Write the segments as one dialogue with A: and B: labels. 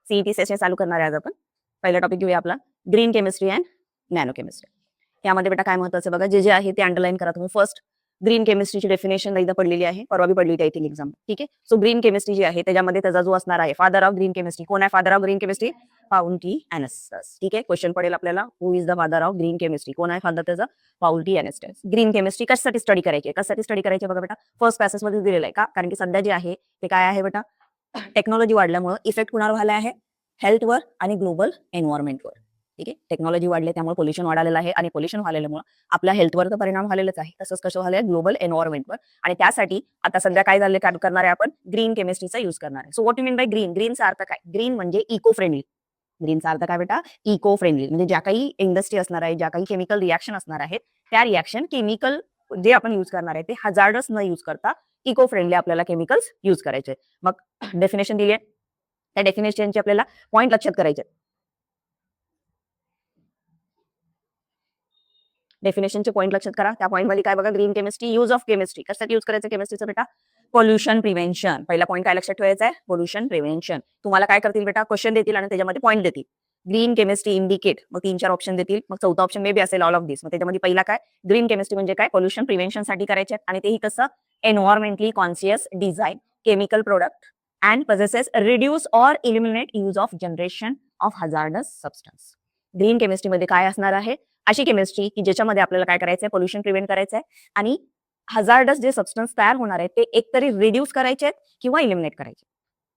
A: CET session चालू करणार आहे आज आपण. पहिला टॉपिक घेऊया आपला green chemistry and nano chemistry. यामध्ये बेटा काय महत्वाचं बघा, जे आहे ते अंडरलाईन करा तुम्ही. फर्स्ट ग्रीन केमिस्ट्रीची डेफिनेशन एकदा पडलेली आहे, परवा बी पडली होती एक्झाम. ठीक आहे. सो ग्रीन केमिस्ट्री जी आहे त्याच्यामध्ये त्याचा जो असणार आहे फादर ऑफ ग्रीन केमिस्ट्री, कोण आहे father of green chemistry? Paul T Anastas. ठीक आहे. क्वेश्चन पडेल आपल्याला, who is the father of green chemistry, कोण आहे फादर त्याचा? Paul T Anastas. Green chemistry कशासाठी स्टडी करायची, कशासाठी स्टडी करायची बघा बेटा, फर्स्ट पॅसेज मध्ये दिलेलं आहे. का? कारण की सध्या जे आहे ते काय आहे बेटा, टेक्नॉलॉजी वाढल्यामुळे इफेक्ट कुणावर व्हायला आहे? हेल्थवर आणि ग्लोबल एन्व्हायरमेंटवर. ठीक आहे. टेक्नॉलॉजी वाढली त्यामुळे पोल्युशन वाढलेलं आहे आणि पोल्युशन वाढल्यामुळे आपल्या हेल्थवर तर परिणाम झालेलाच आहे, तसंच कसं झालंय ग्लोबल एन्व्हायरमेंटवर. आणि त्यासाठी आता सध्या काय झाले, काय करणार आहे आपण? ग्रीन केमिस्ट्रीचा युज करणार आहे. So what you mean by green? ग्रीनचा अर्थ काय? ग्रीन म्हणजे इको फ्रेंडली. ग्रीनचा अर्थ काय बेटा? Eco friendly. म्हणजे ज्या काही इंडस्ट्री असणार आहे, ज्या काही केमिकल रिॲक्शन असणार आहेत, त्या रिॲक्शन केमिकल जे आपण युज करणार आहे ते हजार्डस न युज करता इको फ्रेंडली आपल्याला केमिकल्स युज करायचे. मग डेफिनेशन दिली आहे, त्या डेफिनेशनचे आपल्याला पॉईंट लक्षात करायचे. डेफिनेशनचे पॉईंट लक्षात करा. त्या पॉईंट मध्ये काय बघा, green chemistry, use of chemistry. कशासाठी यूज करायचं केमिस्ट्रीचं बेटा? Pollution prevention. पहिला पॉईंट काय लक्षात ठेवायचा आहे? Pollution prevention. तुम्हाला काय करतील बेटा, क्वेश्चन देतील आणि त्याच्यामध्ये पॉईंट देतील. ग्रीन केमिस्ट्री इंडिकेट, मग 3-4 ऑप्शन देतील, मग चौथा ऑप्शन मे बी असेल ऑल ऑफ दिस. मग त्याच्यामध्ये पहिला काय, ग्रीन केमिस्ट्री म्हणजे काय? पोल्युशन प्रिव्हेन्शन साठी करायचे आणि तेही कसं? एन्व्हायरमेंटली conscious design chemical product and possesses reduce or eliminate use of generation of hazardous substance. Green केमिस्ट्रीमध्ये काय असणार आहे? अशी केमिस्ट्री की ज्याच्यामध्ये आपल्याला काय करायचंय? पोल्युशन प्रिव्हेंट करायचंय आणि हजार्डस जे सबस्टन्स तयार होणार आहेत ते एकतरी रिड्यूस करायचे आहेत किंवा इलिमिनेट करायचे.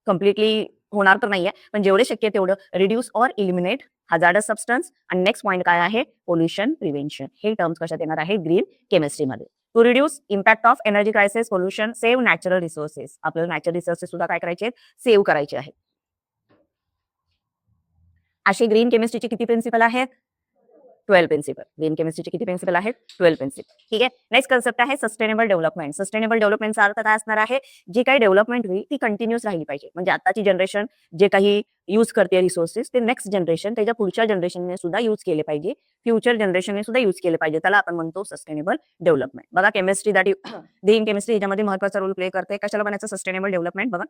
A: कम्प्लिटली होणार तर नाहीये, पण जेवढे शक्य तेवढं reduce or eliminate hazardous substance. आणि नेक्स्ट पॉईंट काय आहे? Pollution prevention. हे टर्म्स कशात येणार आहे? ग्रीन केमिस्ट्रीमध्ये. To reduce impact of energy crisis, pollution, save natural resources. आपल्याला नॅचरल रिसोर्सेस सुद्धा काय करायचे आहेत? सेव्ह करायचे आहेत. अशी ग्रीन केमिस्ट्रीचे किती प्रिन्सिपल आहेत? 12 प्रिन्सिपल. ग्रीन केमिस्ट्रीचे किती प्रिन्सिपल आहेत? 12 प्रिन्सिपल. ठीक आहे. नेक्स्ट कन्सेप्ट आहे सस्टेनेबल डेव्हलपमेंट. सस्टेनेबल डेव्हलपमेंटचा अर्थ काय असणार आहे? जी काही डेव्हलपमेंट होईल ती कंटिन्युअस राहिली पाहिजे. म्हणजे आताची जनरेशन जे काही युज करते रिसोर्सेस, ते नेक्स्ट जनरेशन त्याच्या पुढच्या जनरेशनने सुद्धा युज केले पाहिजे, फ्युचर जनरेशनने सुद्धा युज केले पाहिजे. त्याला आपण म्हणतो सस्टेनेबल डेव्हलपमेंट. बघा केमिस्ट्री दॅट ग्रीन केमिस्ट्री याच्यामध्ये महत्वाचा रोल प्ले करते. कशाला बनायचं सस्टेनेबल डेव्हलपमेंट? बघा,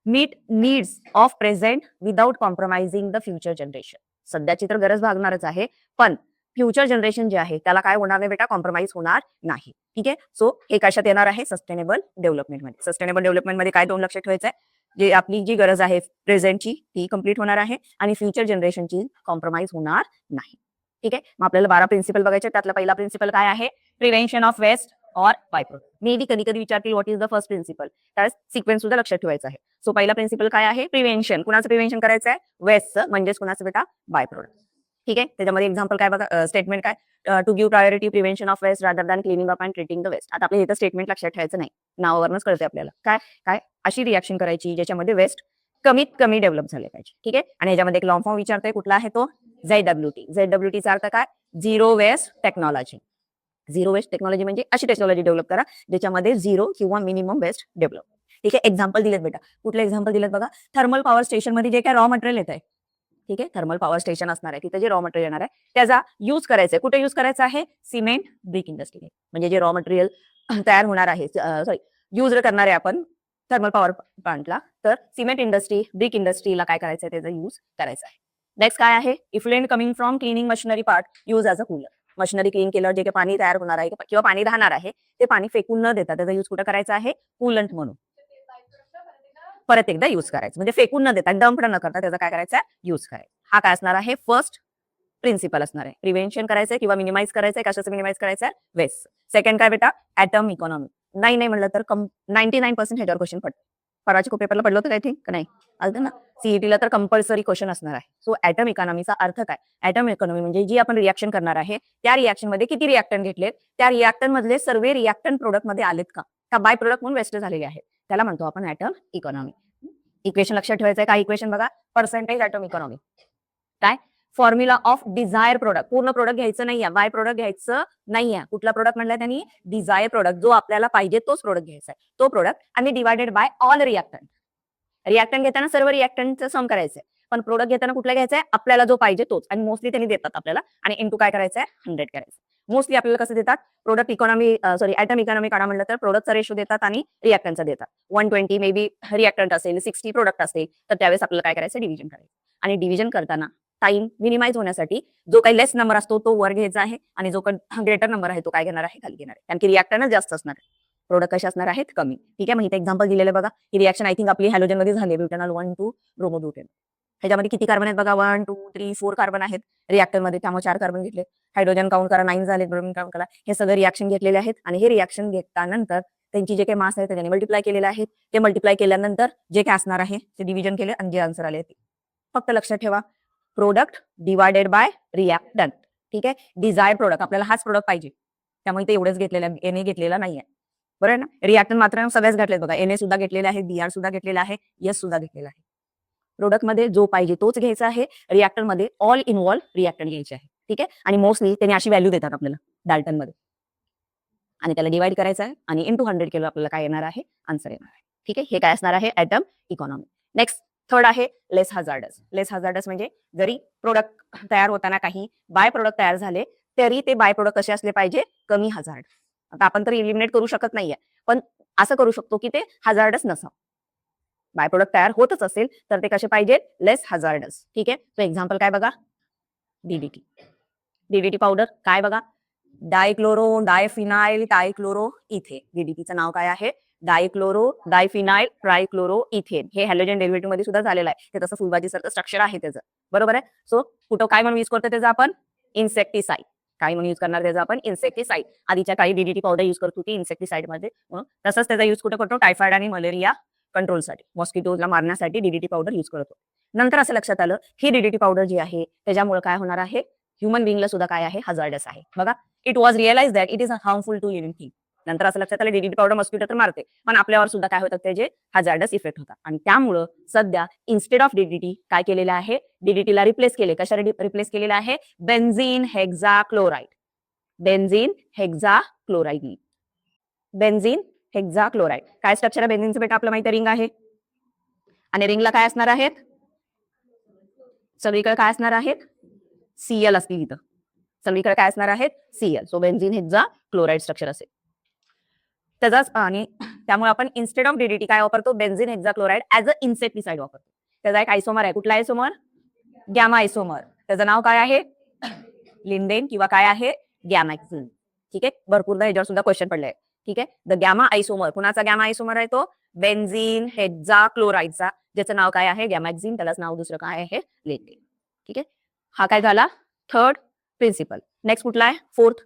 A: meet needs of present without compromising the future generation. सध्याची तर गरज भागणारच आहे, पण फ्युचर जनरेशन जे आहे त्याला काय होणार नाही बेटा? कॉम्प्रोमाइज होणार नाही. ठीक आहे. सो हे कशात येणार आहे? सस्टेनेबल डेव्हलपमेंट मध्ये. सस्टेनेबल डेव्हलपमेंट मध्ये काय दोन लक्षात ठेवायचं आहे? जे आपली जी गरज आहे प्रेझेंटची ती कंप्लीट होणार आहे आणि फ्युचर जनरेशनची कॉम्प्रोमाइज होणार नाही. ठीक आहे. मग आपल्याला 12 प्रिन्सिपल बघायचे. त्यातला पहिला प्रिन्सिपल काय आहे? Prevention of waste or by product. May be कधी कधी विचारतील what is the first principle, त्यास सिक्वेन्स सुद्धा लक्षात ठेवायचा आहे. सो पहिला प्रिन्सिपल काय आहे? प्रिव्हेन्शन. कुणाचं प्रिव्हेन्शन करायचं आहे? वेस्टचं, म्हणजेच कुणाचं बेटा? By product. ठीक आहे. त्याच्यामध्ये एक्झाम्पल काय बघा, स्टेटमेंट काय? To give priority prevention of waste rather than cleaning up and treating the waste. आता आपल्या इथं स्टेटमेंट लक्षात ठेवायचं नाही, नावावरूनच कळते आपल्याला. काय काय अशी रिॲक्शन करायची ज्याच्यामध्ये वेस्ट कमीत कमी डेव्हलप झाले पाहिजे. ठीक आहे. आणि याच्यामध्ये एक लॉंग फॉर्म विचारतोय, कुठला आहे तो? ZWT. ZWTचा अर्थ काय? Zero waste technology. Zero waste technology म्हणजे अशी टेक्नॉलॉजी डेव्हलप करा ज्याच्यामध्ये झिरो किंवा मिनिमम वेस्ट डेव्हलप. ठीक आहे. एक्झाम्पल दिलेत बेटा. कुठले एक्झाम्पल दिलेत बघा? थर्मल पॉवर स्टेशन मध्ये जे काय रॉ मटेरियल येत आहे, ठीक आहे, थर्मल पॉवर स्टेशन असणार आहे, तिथे जे रॉ मटेरियल येणार आहे त्याचा युज करायचा आहे. कुठे युज करायचा आहे? Cement brick industry. म्हणजे जे रॉ मटेरियल तयार होणार आहे, सॉरी युज करणार आहे आपण थर्मल पॉवर प्लांटला, तर सिमेंट इंडस्ट्री, ब्रिक इंडस्ट्रीला काय करायचं आहे? त्याचा युज करायचा आहे. नेक्स्ट काय आहे? Effluent coming from cleaning machinery part use as a cooler. Machinery clean केल्यावर जे काही पाणी तयार होणार आहे किंवा पाणी राहणार आहे ते पाणी फेकून न देता त्याचा युज कुठे करायचा आहे? कूलंट म्हणून परत एकदा युज करायचं. म्हणजे फेकून न देता, डंप न करता त्याचा काय करायचा? युज करायचा. हा काय असणार आहे? फर्स्ट प्रिन्सिपल असणार आहे. प्रिव्हेन्शन करायचंय किंवा मिनिमाइज करायचंय. कशाचं मिनिमाइज करायचंय? वेस्ट. सेकंड काय बेटा? Atom economy. नाही म्हणलं तर 99% ह्याच्यावर क्वेश्चन पडतो. परवाच्या पेपरला पडलं होतं आय थिंक का नाही? आलं ना? सीईटीला तर कंपल्सरी क्वेश्चन असणार आहे. सो ऍटम इकॉनॉमीचा अर्थ काय? ऍटम इकॉनॉमी म्हणजे जी आपण रिॲक्शन करणार आहे त्या रिॲक्शन मध्ये किती रिॲक्टंट घेतलेत, त्या रिॲक्टंट मधले सर्व रिॲक्टंट प्रोडक्ट मध्ये आलेत का बाय प्रोडक्ट म्हणून वेस्ट झालेले आहेत, त्याला म्हणतो आपण ऍटम इकॉनॉमी. इक्वेशन लक्षात ठेवायचं आहे. काय इक्वेशन बघा? Percentage atom economy. काय? Formula of desire product. पूर्ण प्रोडक्ट घ्यायचं नाहीये, बाय प्रोडक्ट घ्यायचं नाहीये. कुठला प्रोडक्ट म्हणलाय त्यांनी? Desire product. जो आपल्याला पाहिजे तोच प्रोडक्ट घ्यायचा आहे, तो प्रोडक्ट. आणि divided by all reactant. Reactant घेताना सर्व रिॲक्टंटचं सम करायचंय, पण प्रोडक्ट घेताना कुठला घ्यायचा आहे? आपल्याला जो पाहिजे तोच. आणि मोस्टली त्यांनी देतात आपल्याला. आणि इंटू काय करायचंय? 100 करायचं. मोस्टली आपल्याला कसं देतात, प्रोडक्ट इकॉनॉमी ॲटम इकॉनॉमी काढा म्हटलं तर प्रोडक्टचा रेशो देतात आणि रिॲक्टंटचा देतात. 120 मे बी रिॲक्टंट असेल, 60 प्रोडक्ट असेल, तर त्यावेळेस आपल्याला काय करायचं, डिव्हिजन करायचं. आणि डिव्हिजन करताना टाइम मिनिमाइज होण्यासाठी जो काही लेस नंबर असतो तो वर घ्यायचा आहे आणि जो काही ग्रेटर नंबर आहे तो काय घेणार आहे, खाली घेणार आहे. कारण की रिॲक्टंटच जास्त असणार आहे, प्रोडक्ट कसे असणार आहेत, कमी. ठीक आहे, मग इथे एक्झाम्पल दिलेलं बघा. ही रिॲक्शन आय थिंक आपली हॅलोजन मध्ये झाली, ब्युटेनॉल 1 to ब्रोमोब्युटेन. ह्याच्यामध्ये किती कार्बन आहेत बघा, 1 2 3 4 कार्बन आहेत रिॲक्टर मध्ये, त्यामुळे 4 कार्बन घेतले. हायड्रोजन काउंट करा, 9 झाले, ब्रोमिन काउंट करा. हे सगळे रिॲक्शन घेतलेले आहेत आणि हे रिॲक्शन घेतल्यानंतर त्यांची जे काही मास आहे त्याने मल्टिप्लाय केलेलं आहे. ते मल्टिप्लाय केल्यानंतर जे काय असणार आहे ते डिव्हिजन केले आणि जे आन्सर आले ते फक्त लक्षात ठेवा, प्रोडक्ट डिवायडेड बाय रिॲक्टंट. ठीक आहे, डिझायर्ड प्रोडक्ट, आपल्याला हाच प्रोडक्ट पाहिजे, त्यामुळे ते एवढंच घेतलेलं, एनए घेतलेला नाहीये. बरोबर ना. रिॲक्टंट मात्र सगळ्याच घातलेत बघा, एनए सुद्धा घेतलेला आहे, बीआर सुद्धा घेतलेला आहे, एस सुद्धा घेतलेला आहे. प्रोडक्ट मध्ये जो पाहिजे तोच घ्यायचा आहे, रिॲक्टर मध्ये ऑल इन्व्हॉल्व रिॲक्टंट घ्यायचे आहे. ठीक आहे, आणि मोस्टली त्यांनी अशी व्हॅल्यू देतात आपल्याला डाल्टन मध्ये आणि त्याला डिवाइड करायचं आहे आणि इंटू 100 केलं आपल्याला काय येणार आहे, आन्सर येणार आहे. ठीक आहे, हे काय असणार आहे, ॲटम इकॉनॉमी. नेक्स्ट थर्ड आहे लेस हजार्डस. लेस हजार्डस म्हणजे जरी प्रोडक्ट तयार होताना काही बाय प्रोडक्ट तयार झाले तरी ते बाय प्रोडक्ट कसे असले पाहिजे, कमी हजार्ड. आता आपण तर इलिमिनेट करू शकत नाहीये, पण असं करू शकतो की ते हजार्डस नसावं. बाय प्रोडक्ट तयार होतच असेल तर ते कसे पाहिजे, लेस हजार्डस. ठीक आहे, तो एक्झाम्पल काय बघा, डीडीटी. डीडीटी पावडर काय बघा, डायक्लोरो डायफिनाइल ट्रायक्लोरो इथेन. डीडीटीचं नाव काय आहे, डायक्लोरो डायफिनाइल ट्रायक्लोरो इथेन. हे हॅलोजन डेरिव्हेटिव्ह मध्ये सुद्धा झालेलं आहे, ते तसं फुलबाजीसारखं स्ट्रक्चर आहे त्याचं. बरोबर आहे. सो कुठं काय म्हणून यूज करतो त्याचं आपण, इन्सेक्टिसाइड. काय म्हणून यूज करणार त्याचा आपण, इन्सेक्टिसाइड. आधीच्या काही डीडीटी पावडर यूज करतो ती इन्सेक्टिसाइड मध्ये, तसंच त्याचा यूज कुठं करतो, टायफॉइड आणि मलेरिया कंट्रोलसाठी, मॉस्किटोला मारण्यासाठी डीडीटी पावडर यूज करतो. नंतर असं लक्षात आलं ही डीडीटी पावडर जी आहे त्याच्यामुळे काय होणार आहे, ह्युमन बिंगला सुद्धा काय आहे, हजार्डस आहे. बघा, it was realise that it is harmful to living thing. नंतर असं लक्षात आलं डीडीटी पावडर मॉस्किटो तर मारते, पण आपल्यावर सुद्धा काय होतात त्याचे हजार्डस इफेक्ट होतात. आणि त्यामुळं सध्या इन्स्टेड ऑफ डीडीटी काय केलेलं आहे, डीडीटीला रिप्लेस केले. कशाने रिप्लेस केलेलं आहे, benzene hexa chloride. Benzene hexa chloride. Benzene hexa chloride. काय स्ट्रक्चर आहे बेन्झीनचं बेटा, आपलं माहिती रिंग आहे आणि रिंगला काय असणार आहेत, सगळीकडे काय असणार आहेत, सीएल असतील इथं, सगळीकडे काय असणार आहेत, CL. So benzene hexachloride structure असेल त्याचाच. आणि त्यामुळे आपण इन्स्टेड ऑफ डीडीटी काय वापरतो, benzene hexa chloride as a insecticide वापरतो. त्याचा एक आयसोमर आहे, कुठला आयसोमर, गॅमा आयसोमर. त्याचं नाव काय आहे, लिंडेन किंवा काय आहे, गॅमॅक्झिन. ठीक आहे, भरपूरदा याच्यावर सुद्धा क्वेश्चन पडले. ठीक आहे, द गॅमा आयसोमर, कुणाचा गॅमा आयसोमर आहे तो, बेन्झीन हेक्झा क्लोराइडचा, ज्याचं नाव काय आहे, गॅमॅक्झिन. त्यालाच नाव दुसरं काय आहे, लिंडेन. ठीक आहे, हा काय झाला थर्ड प्रिन्सिपल. नेक्स्ट कुठला आहे, फोर्थ,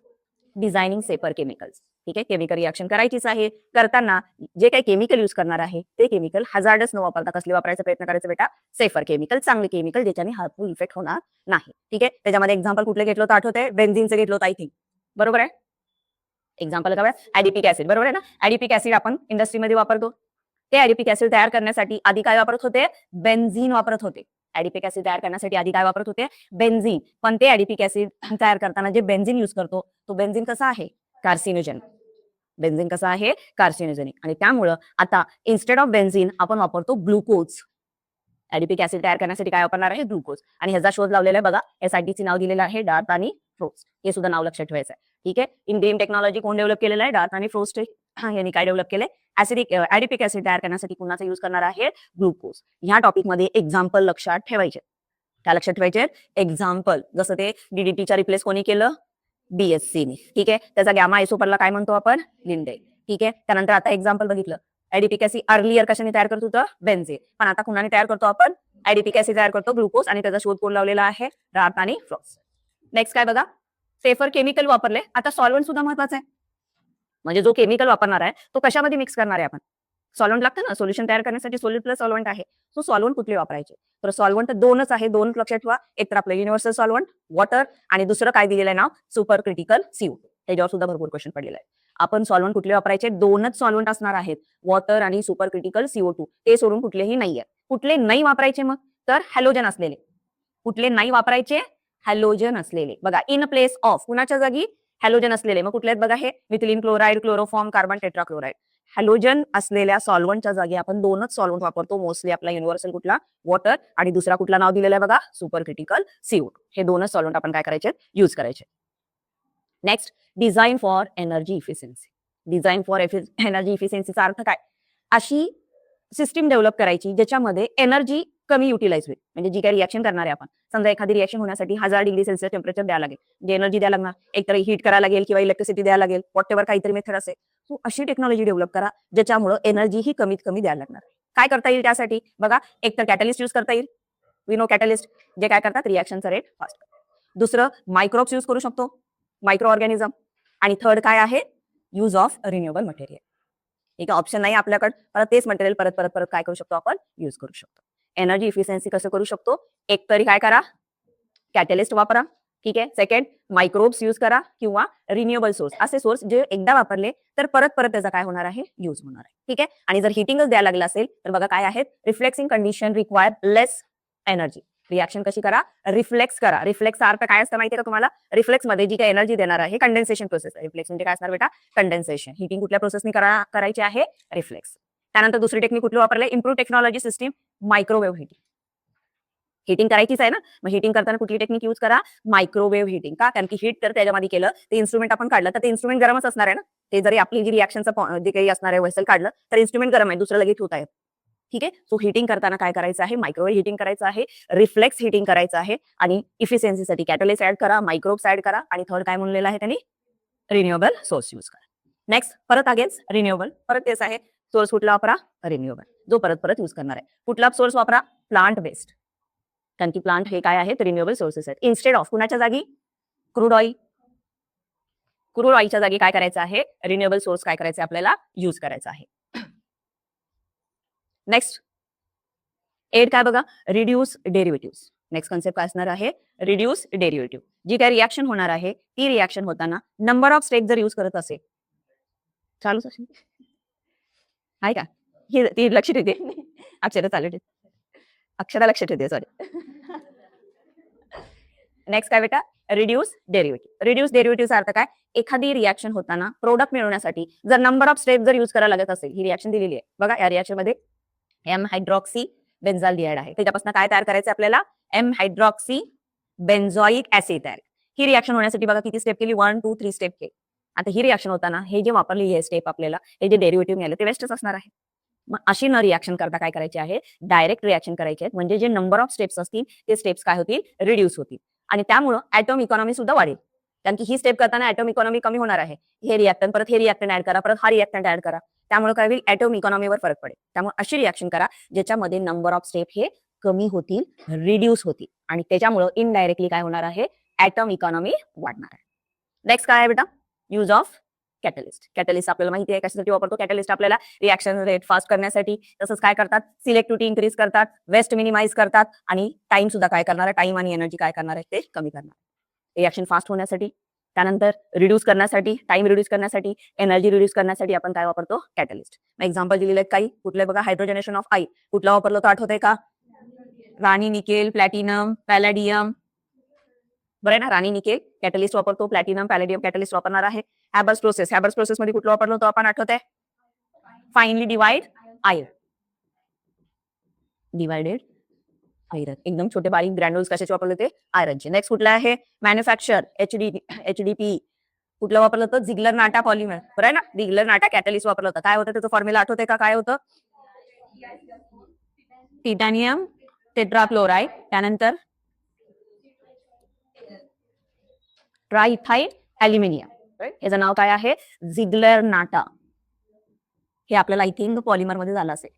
A: डिझायनिंग सेफर केमिकल्स. ठीक आहे, केमिकल रिएक्शन करायचीच आहे, करताना जे काही केमिकल युज करणार आहे ते केमिकल हजार्डस न वापरता कसले वापरायचा प्रयत्न करायचा बेटा, सेफर केमिकल, चांगले केमिकल ज्याच्याने हार्मफुल इफेक्ट होणार नाही. ठीक आहे, त्याच्यामध्ये एक्झाम्पल कुठले घेतलं होतं आठवतंय, बेन्झीनचं घेतलं होतं आय थिंक. बरोबर आहे, एक्झाम्पल काय, ऍडिपिक ऍसिड. बरोबर आहे ना, ऍडिपिक ऍसिड आपण इंडस्ट्रीमध्ये वापरतो. ते ऍडिपिक ऍसिड तयार करण्यासाठी आधी काय वापरत होते, बेन्झीन वापरत होते. ऍडिपिक ऍसिड तयार करण्यासाठी आधी काय वापरत होते, बेन्झीन. पण ते ऍडिपिक ऍसिड तयार करताना जे बेन्झीन युज करतो तो बेन्झीन कसा आहे, कार्सिनोजन. बेन्झीन कसा आहे, कार्सिनोजेनिक. आणि त्यामुळं आता इन्स्टेड ऑफ बेन्झीन आपण वापरतो ग्लुकोज. ऍडिपिक ऍसिड तयार करण्यासाठी काय वापरणार आहे, ग्लुकोज. आणि ह्याचा शोध लावलेला आहे बघा, एसआयटीचे नाव दिलेलं आहे, डार्ट आणि फ्रोस्ट. हे सुद्धा नाव लक्षात ठेवायचं आहे. ठीक आहे, इंडियन टेक्नॉलॉजी कोण डेव्हलप केलेलं आहे, डार्ट आणि फ्रोस्ट यांनी काय डेव्हलप केलंय, ऍडिपिक ऍसिड तयार करण्यासाठी कुणाचा युज करणार आहे, ग्लुकोज. ह्या टॉपिक मध्ये एक्झाम्पल लक्षात ठेवायचे. काय लक्षात ठेवायचे, एक्झाम्पल. जसं ते डीडीटीच्या रिप्लेस कोणी केलं, बीएससीने. ठीक आहे, त्याचा गॅमा आयसोमरला काय म्हणतो आपण, लिंडे. ठीक आहे, त्यानंतर आता एक्झाम्पल बघितलं, ऍडिपिक ऍसिड अर्लियर कशाने तयार करतो होतं, बेन्झीन. पण आता कुणाने तयार करतो आपण, ऍडिपिक ऍसिड तयार करतो, ग्लुकोज. आणि त्याचा शोध कोण लावलेला आहे, डार्ट आणि फ्रॉस्ट. नेक्स्ट काय बघा, सेफर केमिकल वापरले. आता सॉल्व्हंट सुद्धा महत्वाचा आहे, म्हणजे जो केमिकल वापरणार आहे तो कशामध्ये मिक्स करणार आहे आपण, सॉल्व्हंट लागतं ना, सोल्युशन तयार करण्यासाठी सोल्यूट प्लस सॉल्व्हंट आहे. सो सॉल्व्हंट कुठले वापरायचे, तर सॉल्व्हंट दोनच आहे, दोन लक्षात ठेवा. एक तर आपलं युनिव्हर्सल सॉल्व्हंट वॉटर आणि दुसरं काय दिलेलं आहे नाव, सुपर क्रिटिकल CO2. त्याच्यावर सुद्धा भरपूर क्वेश्चन पडलेला आहे. आपण सॉल्व्हंट कुठले वापरायचे, दोनच सॉल्व्हंट असणार आहेत, वॉटर आणि सुपर क्रिटिकल CO2. ते सोडून कुठलेही नाहीये. कुठले नाही वापरायचे मग, तर हॅलोजन असलेले. कुठले नाही वापरायचे, हॅलोजन असलेले. बघा, इन प्लेस ऑफ, कुणाच्या जागी, हॅलोजन असलेले. मग कुठले आहेत बघा, हे methylene chloride, chloroform, carbon tetrachloride. Halogen असलेल्या सॉल्व्हंटच्या जागी आपण दोनच सॉल्व्हंट वापरतो मोस्टली. आपला युनिव्हर्सल कुठला, वॉटर, आणि दुसरा कुठला नाव दिलेलं आहे बघा, सुपर क्रिटिकल CO2. हे दोनच सॉल्व्हंट आपण काय करायचे, युज करायचे. Next, design for energy efficiency. Design for energy इफिशियन्सीचा अर्थ काय? अशी सिस्टीम डेव्हलप करायची ज्याच्यामध्ये एनर्जी कमी युटिलाइज होईल. म्हणजे जी काही रिएक्शन करणार आहे आपण, समजा एखादी रिएक्शन होण्यासाठी 1000 डिग्री सेल्सिअस टेम्परेचर द्यावं लागेल, म्हणजे एनर्जी द्यावं लागणार, एकतर हीट करायला लागेल किंवा इलेक्ट्रिसिटी द्यावं लागेल, व्हॉटएव्हर काहीतरी मेथड असेल. सो अशी टेक्नॉलॉजी डेव्हलप करा ज्याच्यामुळे एनर्जी ही कमीत कमी द्यायला लागणार. काय करता येईल त्यासाठी? बघा, एकतर कॅटलिस्ट यूज करता येईल. वी नो कॅटलिस्ट, जे काय करतात, रिएक्शनचा रेट फास्ट. दुसरं, मायक्रोब्स यूज करू शकतो, मायक्रो ऑर्गॅनिझम. आणि थर्ड काय आहे? Use of renewable material. एक ऑप्शन नाही आपल्याकडे, परत तेच मटेरियल परत परत परत काय करू शकतो आपण? यूज करू शकतो. एनर्जी इफिशियन्सी कसं करू शकतो? एक तरी काय करा, कॅटलिस्ट वापरा, ठीक आहे. सेकंड, मायक्रोब्स यूज करा किंवा रिन्युएबल सोर्स, असे सोर्स जे एकदा वापरले तर परत परत त्याचा काय होणार आहे? यूज होणार आहे, ठीक आहे. आणि जर हिटिंगच द्यायला लागला असेल तर बघा काय आहेत? रिफ्लेक्सिंग कंडिशन रिक्वायर लेस एनर्जी. रिएक्शन कशी करा? रिफ्लेक्स करा. रिफ्लेक्सचा अर्थ काय असतं माहितीये का तुम्हाला? रिफ्लेक्स मध्ये जी काही एनर्जी देणार आहे कंडेन्सेशन प्रोसेस. रिफ्लेक्स म्हणजे काय असणार बेटा? कंडेन्सेशन. हिटिंग कुठल्या प्रोसेसने करायची आहे? रिफ्लेक्स. त्यानंतर दुसरी टेक्निक कुठली वापरले? Improve technology system, microwave heating. Heating करायचीच आहे ना, मग हिटिंग करताना कुठली टेक्निक यूज करा? Microwave heating. का? कारण की हिट तर त्याच्यामध्ये केलं, ते इन्स्ट्रुमेंट आपण काढलं तर ते इन्स्ट्रुमेंट गरमच असणार आहे ना. ते जरी आपली जी रिएक्शनचं जे काही असणार आहे व्हेसल काढलं तर इन्स्ट्रुमेंट गरम आहे, दुसरं लगेच होत आहे, ठीक आहे. सो हिटिंग करताना काय करायचं आहे? मायक्रोवेव्ह हिटिंग करायचं आहे, रिफ्लेक्स हिटिंग करायचं आहे. आणि इफिशियन्सीसाठी कॅटलिस्ट ऍड करा, मायक्रोब्स ऍड करा. आणि थर्ड काय म्हणलेलं आहे त्यांनी? रिन्युएबल सोर्स यूज करा. नेक्स्ट, परत अगेन्स रिन्युएबल, परत तेच आहे. सोर्स कुठला वापरा? रिन्युएबल, जो परत परत यूज करणार आहे. कुठला सोर्स वापरा? Plant based. कारण की प्लांट हे काय आहेत? रिन्युएबल सोर्सेस आहेत. इन्स्टेड ऑफ कुणाच्या जागी? Crude oil. क्रूड ऑइलच्या जागी काय करायचं आहे? रिन्युएबल सोर्स काय करायचं आपल्याला? यूज करायचा आहे. नेक्स्ट, एड काय बघा? Reduce derivative. नेक्स्ट कन्सेप्ट काय असणार आहे? Reduce derivative. जी काय रिएक्शन होणार आहे ती रिएक्शन होताना नंबर ऑफ स्टेप जर यूज करत असेल, चालूच असेल आहे का? ही ती लक्ष ठेवते, अक्षरा चालू ठेवते, अक्षरा लक्ष ठेवते, सॉरी. नेक्स्ट काय बेटा? Reduce derivative. रिड्यूस डेरिव्हेटिव्हचा अर्थ काय? एखादी रिएक्शन होताना प्रोडक्ट मिळवण्यासाठी जर नंबर ऑफ स्टेप जर यूज करायला लागत असेल, ही रिएक्शन दिलेली आहे बघा, या रिएक्शन मध्ये एम हायड्रॉक्सी बेन्झाल्डिहाइड आहे, त्याच्यापासून काय तयार करायचं आपल्याला? एम हायड्रॉक्सी बेन्झॉइक ऍसिड तयार. ही रिएक्शन होण्यासाठी बघा किती स्टेप केली? 1 2 3 स्टेप केली. आता ही रिएक्शन होताना हे जे वापरली आहे स्टेप आपल्याला, हे जे डेरिव्हेटिव्ह मिळालं ते वेस्टच असणार आहे. मग अशी न रिएक्शन करता काय करायची आहे? डायरेक्ट रिएक्शन करायची आहे, म्हणजे जे नंबर ऑफ स्टेप्स असतील ते स्टेप्स काय होतील? रिड्यूस होतील. आणि त्यामुळे ऍटॉम इकॉनॉमी सुद्धा वाढेल. कारण की ही स्टेप करताना ऍटॉम इकॉनॉमी कमी होणार आहे. हे रिएक्टंट, परत हे रिएक्टंट ऍड करा, परत हा रिएक्टंट ऍड करा. त्यामुळे काय होईल? ऍटॉम इकॉनॉमीवर फरक पडेल. त्यामुळे अशी रिएक्शन करा ज्याच्यामध्ये नंबर ऑफ स्टेप हे कमी होतील, रिड्यूस होतील. आणि त्याच्यामुळे इनडायरेक्टली काय होणार आहे? ऍटॉम इकॉनॉमी वाढणार आहे. नेक्स्ट काय आहे बेटा? Use of catalyst. कॅटलिस्ट आपल्याला माहिती आहे कशासाठी वापरतो? कॅटलिस्ट आपल्याला रिएक्शन रेट फास्ट करण्यासाठी, तसंच काय करतात? सिलेक्टिव्हिटी इन्क्रीज करतात, वेस्ट मिनिमाइज करतात. आणि टाइम सुद्धा काय करणार आहे? टाइम आणि एनर्जी काय करणार आहे? ते कमी करणार. रिएक्शन फास्ट होण्यासाठी, त्यानंतर रिड्यूस करण्यासाठी, टाइम रिड्यूस करण्यासाठी, एनर्जी रिड्यूस करण्यासाठी आपण काय वापरतो? कॅटलिस्ट. एक्झाम्पल दिलेलं आहे काही, कुठले बघा? हायड्रोजनेशन ऑफ आई. कुठला वापरलो तर आठवतंय का? राणी निकेल, प्लॅटिनम, पॅलेडियम. बरं आहे ना? राणी निकेल कॅटलिस्ट वापरतो, प्लॅटिनम पॅलेडियम कॅटलिस्ट वापरणार आहे. हॅबर्स प्रोसेस, हॅबर्स प्रोसेस मध्ये कुठलं वापरलो होतो आपण? आठवत आहे? Finally divide iron. Divided iron, एकदम छोटे बारीक ग्रॅन्युल्स कशाचे वापरले होते? आयरनचे. नेक्स्ट कुठलं आहे? Manufacture, HDP. कुठलं वापरलं होतं? झिग्लर नाटा पॉलिमर. बरं आहे ना? झिग्लर नाटा कॅटलिस्ट वापरलं होतं. काय होतं त्याचं फॉर्म्युला आठवतंय का? काय होतं? टिटॅनियम टेट्राक्लोराइड, त्यानंतर ट्राइथाइल अल्युमिनियम. याचं नाव काय आहे? झिग्लर नाटा. हे आपल्याला आय थिंक पॉलिमर मध्ये झालं असेल.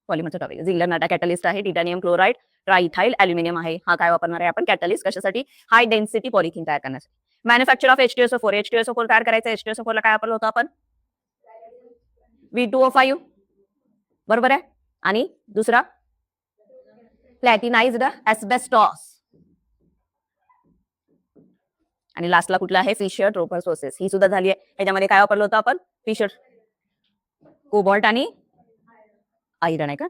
A: पॉलिमरचं टॉपिक. झिग्लर नाटा कॅटलिस्ट आहे, टिटॅनियम क्लोराइड, ट्राइथाइल अल्युमिनियम आहे. हा काय वापरणार आहे आपण? कॅटलिस्ट. कशासाठी? हाय डेन्सिटी पॉलिथिन तयार करण्यासाठी. Manufacture of H2SO4. H2SO4 तयार करायचं. H2SO4 ला काय वापरलं होतं आपण? V2O5. बरोबर आहे. आणि दुसरा प्लॅटिनाइज्ड एस्बेस्टॉस. आणि लास्टला कुठला आहे? Fissure trooper process. ही सुद्धा झाली आहे. ह्याच्यामध्ये काय वापरलं होतं आपण? फिशर, कोबाल्ट आणि आयरन आहे का?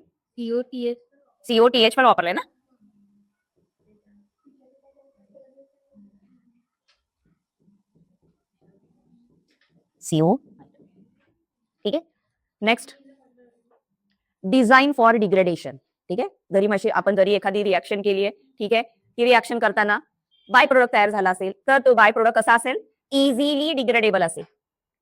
A: COTH पण वापरलंय ना? CO, ठीक आहे. Next, design for degradation. ठीक आहे. जरी एखादी रिएक्शन केली आहे, ठीक आहे, ती रिएक्शन करताना बाय प्रोडक्ट तयार झाला असेल तर तो बाय प्रोडक्ट कसा असेल? इझिली डिग्रेडेबल असेल.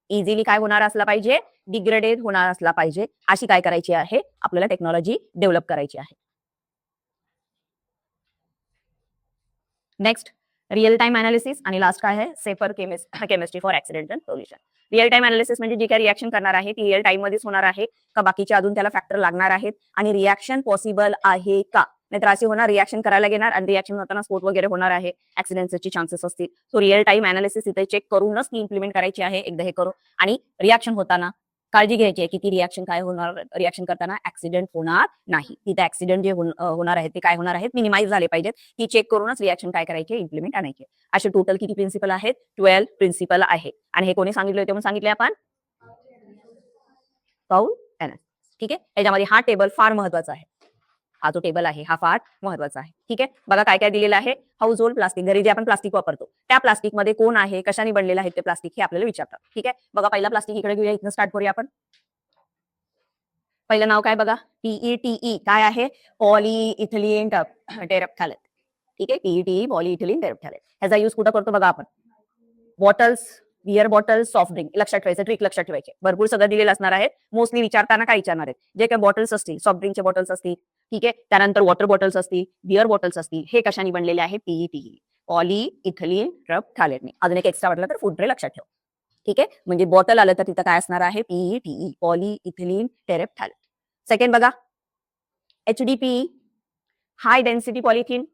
A: इझिली काय होणार असला पाहिजे, डिग्रेडेड होणार असला पाहिजे. अशी काय करायची आहे, आपल्याला टेक्नॉलॉजी डेव्हलप करायची आहे. नेक्स्ट रिअल टाइम अनालिसिस आणि लास्ट काय आहे, safer chemistry for accidental solution. Real time analysis म्हणजे जी काही रिॲक्शन करणार आहे ती रिअल टाइम मध्येच होणार आहे का बाकीचे अजून त्याला फॅक्टर लागणार आहेत आणि रिॲक्शन पॉसिबल आहे का, नाहीतर असे होणार रिॲक्शन करायला घेणार आणि रिॲक्शन होताना स्फोट वगैरे होणार आहे, ऍक्सिडेंटचे चान्सेस असतील. सो रिअल टाइम अनालिसिस इथे चेक करूनच ती इम्प्लिमेंट करायची आहे. एकदा हे करू आणि रिॲक्शन होताना काळजी घ्यायची आहे की ती रिॲक्शन काय होणार, रिॲक्शन करताना ऍक्सिडेंट होणार नाही. तिथे ऍक्सिडेंट जे होणार आहेत ते काय होणार आहेत, मिनिमाइज झाले पाहिजेत. ही चेक करूनच रिॲक्शन काय करायची, इम्प्लिमेंट आणायची. असे टोटल किती प्रिन्सिपल आहेत, 12 प्रिन्सिपल आहे. आणि हे कोणी सांगितले होते म्हणून सांगितले आपण, पाऊल एलन. ठीक आहे, याच्यामध्ये हा टेबल फार महत्वाचा आहे. हा जो टेबल आहे हा फार महत्वाचा आहे. ठीक आहे, बघा काय काय दिलेलं आहे. हाऊस होल्ड प्लास्टिक, घरी जे आपण प्लास्टिक वापरतो त्या प्लास्टिक मध्ये कोण आहे, कशाने बनलेलं आहे ते प्लास्टिक, हे आपल्याला विचारतात. ठीक आहे, बघा पहिला प्लास्टिक इकडे घेऊया, इथनं स्टार्ट करूया आपण. पहिलं नाव काय बघा, PETE काय आहे, पॉलीइथिलीन टेरेप्थॅलेट. ठीक आहे, PETE पॉलीइथिलीन टेरेप्थॅलेट. ह्याचा यूज कुठं करतो बघा आपण, bottles, beer bottles, soft drink. लक्षात ठेवायचं, ट्रिक लक्षात ठेवायचे. भरपूर सगळं दिलेलं असणार आहे. मोस्टली विचारताना काय विचारणार आहेत, जे काही बॉटल्स असतील, सॉफ्ट ड्रिंकचे बॉटल्स असतील, ठीक आहे, त्यानंतर वॉटर बॉटल्स असतील, बियर बॉटल्स असतील, हे कशाने बनलेले आहेत, PETE पॉलीइथिलीन टेरेप्थॅलेटने. अजून एक एक्स्ट्रा वाटलं तर फूड ट्रे लक्षात ठेवा. ठीक आहे, म्हणजे बॉटल आलं तर तिथं काय असणार आहे, PETE पॉलीइथिलीन टेरेप्थॅलेट. सेकंड बघा, HDPE हाय डेन्सिटी पॉलिथिन.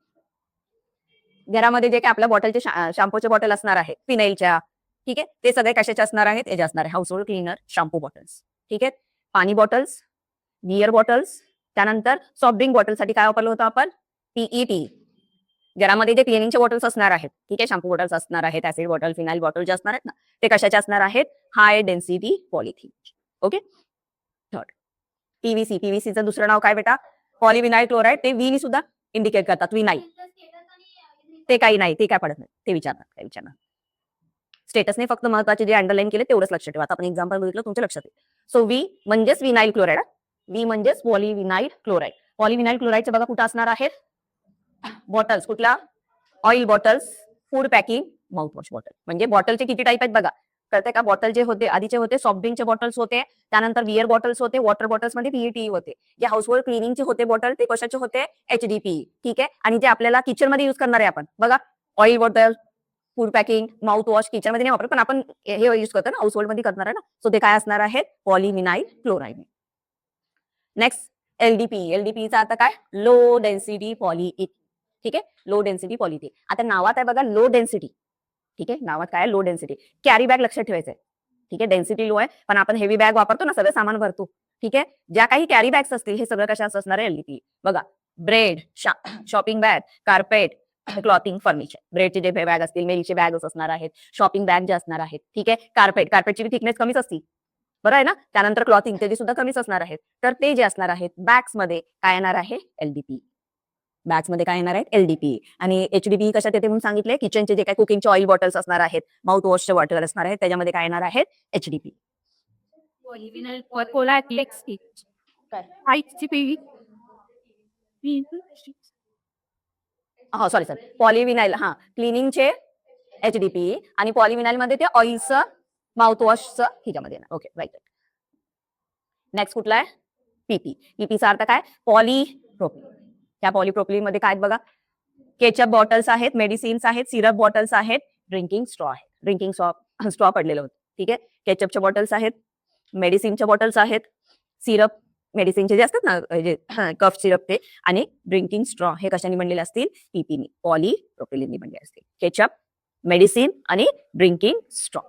A: घरामध्ये जे काही आपल्या बॉटलचे शॅम्पूचे बॉटल असणार आहे फिनाईलच्या, ठीक आहे, ते सगळे कशाचे असणार आहेत, हे जे असणार आहे house hold cleaner shampoo bottles. ठीक आहे, पाणी बॉटल्स, बियर बॉटल्स, त्यानंतर सॉफ्ट ड्रिंक बॉटलसाठी काय वापरलं होतं आपण, PET. घरामध्ये जे क्लिनिंगचे बॉटल्स असणार आहेत, ठीक आहे, शॅम्पू बॉटल्स असणार आहेत, ऍसिड बॉटल, फिनाईल बॉटल जे असणार आहेत ना, ते कशाचे असणार आहेत, high density polythene. Okay. Third पीव्हीसीचं दुसरं नाव काय बेटा, पॉलीविनाइल क्लोराइड. ते वी सुद्धा इंडिकेट करतात, विनाईल. ते काही नाही, ते काय पडत नाही, ते विचारणार काय विचारणार. स्टेटसने फक्त महत्वाचे जे अंडरलाईन केले तेवढंच लक्षात ठेवा. आता आपण एक्झाम्पल बघितलं, तुमच्या लक्षात येईल. सो वी म्हणजेच विनाईल क्लोराइड, वी म्हणजेच पॉलीविनाइल क्लोराइड. पॉलीविनाइल क्लोराइडचे बघा कुठं असणार आहेत, बॉटल्स, कुठला, oil bottles, food packing, mouthwash bottle. म्हणजे बॉटलचे किती टाईप आहेत बघा, कळते का. बॉटल जे होते आधीचे होते सॉफ्ट ड्रिंकचे बॉटल्स होते, त्यानंतर बियर बॉटल्स होते, वॉटर बॉटल्स मध्ये PET होते. जे हाऊसहोल्ड क्लिनिंगचे होते बॉटल ते कशाचे होते, HDPE. ठीक आहे, आणि जे आपल्याला किचन मध्ये युज करणार आहे आपण बघा, oil bottle, food packing, mouth wash kitchen मध्ये नाही वापरत, पण आपण हे युज करतो ना, हाऊस होल्ड मध्ये करणार आहे ना, सो ते काय असणार आहे, पॉलीविनाइल क्लोराइड. नेक्स्ट LDPE चा आता काय, लो डेन्सिटी पॉलीइथिन. ठीक आहे, लो डेन्सिटी पॉलीइथिन. आता नावात आहे बघा लो डेन्सिटी. ठीक आहे, नावात काय, लो डेन्सिटी. कॅरी बॅग लक्षात ठेवायचंय. ठीक आहे, डेन्सिटी लो आहे, पण आपण हेवी बॅग वापरतो ना, सगळं सामान भरतो. ठीक आहे, ज्या काही कॅरी बॅग्स असतील हे सगळं कशाचं असणार आहे, LDPE. बघा, bread, shopping bag, carpet, clothing, furniture. ब्रेडचे जे बॅग असतील, मेलचे बॅग्स असणार आहेत, शॉपिंग बॅग जे असणार आहेत. ठीक आहे, कार्पेटची थिकनेस कमीच असते, बरं आहे ना. त्यानंतर क्लॉथिंग त्याची सुद्धा कमीच असणार आहेत. तर ते जे असणार आहेत बॅग्स मध्ये काय येणार आहे, LDPE. बॅग्स मध्ये काय येणार आहेत, LDPE. आणि HDPE कशात येते म्हणून सांगितले, किचनचे जे काही कुकिंगचे ऑइल बॉटल्स असणार आहेत, माउथ वॉशचे बॉटल असणार आहेत, त्याच्यामध्ये काय येणार आहेत, HDPE. सॉरी पॉलीविनाइल, हा क्लिनिंगचे HDPE आणि पॉलीविनाइल मध्ये ते ऑइलचं, माउथ वॉशचं ह्याच्यामध्ये येणार. Okay, right. नेक्स्ट कुठला आहे, पीपीचा अर्थ काय, पॉलीप्रोपिलीन. त्या पॉलीप्रोपिलीन मध्ये काय बघा, केचप बॉटल्स आहेत, मेडिसिन्स आहेत, सिरप बॉटल्स आहेत, ड्रिंकिंग स्ट्रॉ आहे. ड्रिंकिंग स्ट्रॉ पडलेलं होतं. ठीक आहे, केचपच्या बॉटल्स आहेत, मेडिसिनच्या बॉटल्स आहेत, सिरप मेडिसिनचे जे असतात ना, जे कफ सिरप ते, आणि ड्रिंकिंग स्ट्रॉ हे कशाने बनलेले असतील, पीपीने, पॉलीप्रोपिलीनने बनलेले असतील. केचप, मेडिसिन आणि ड्रिंकिंग स्ट्रॉ.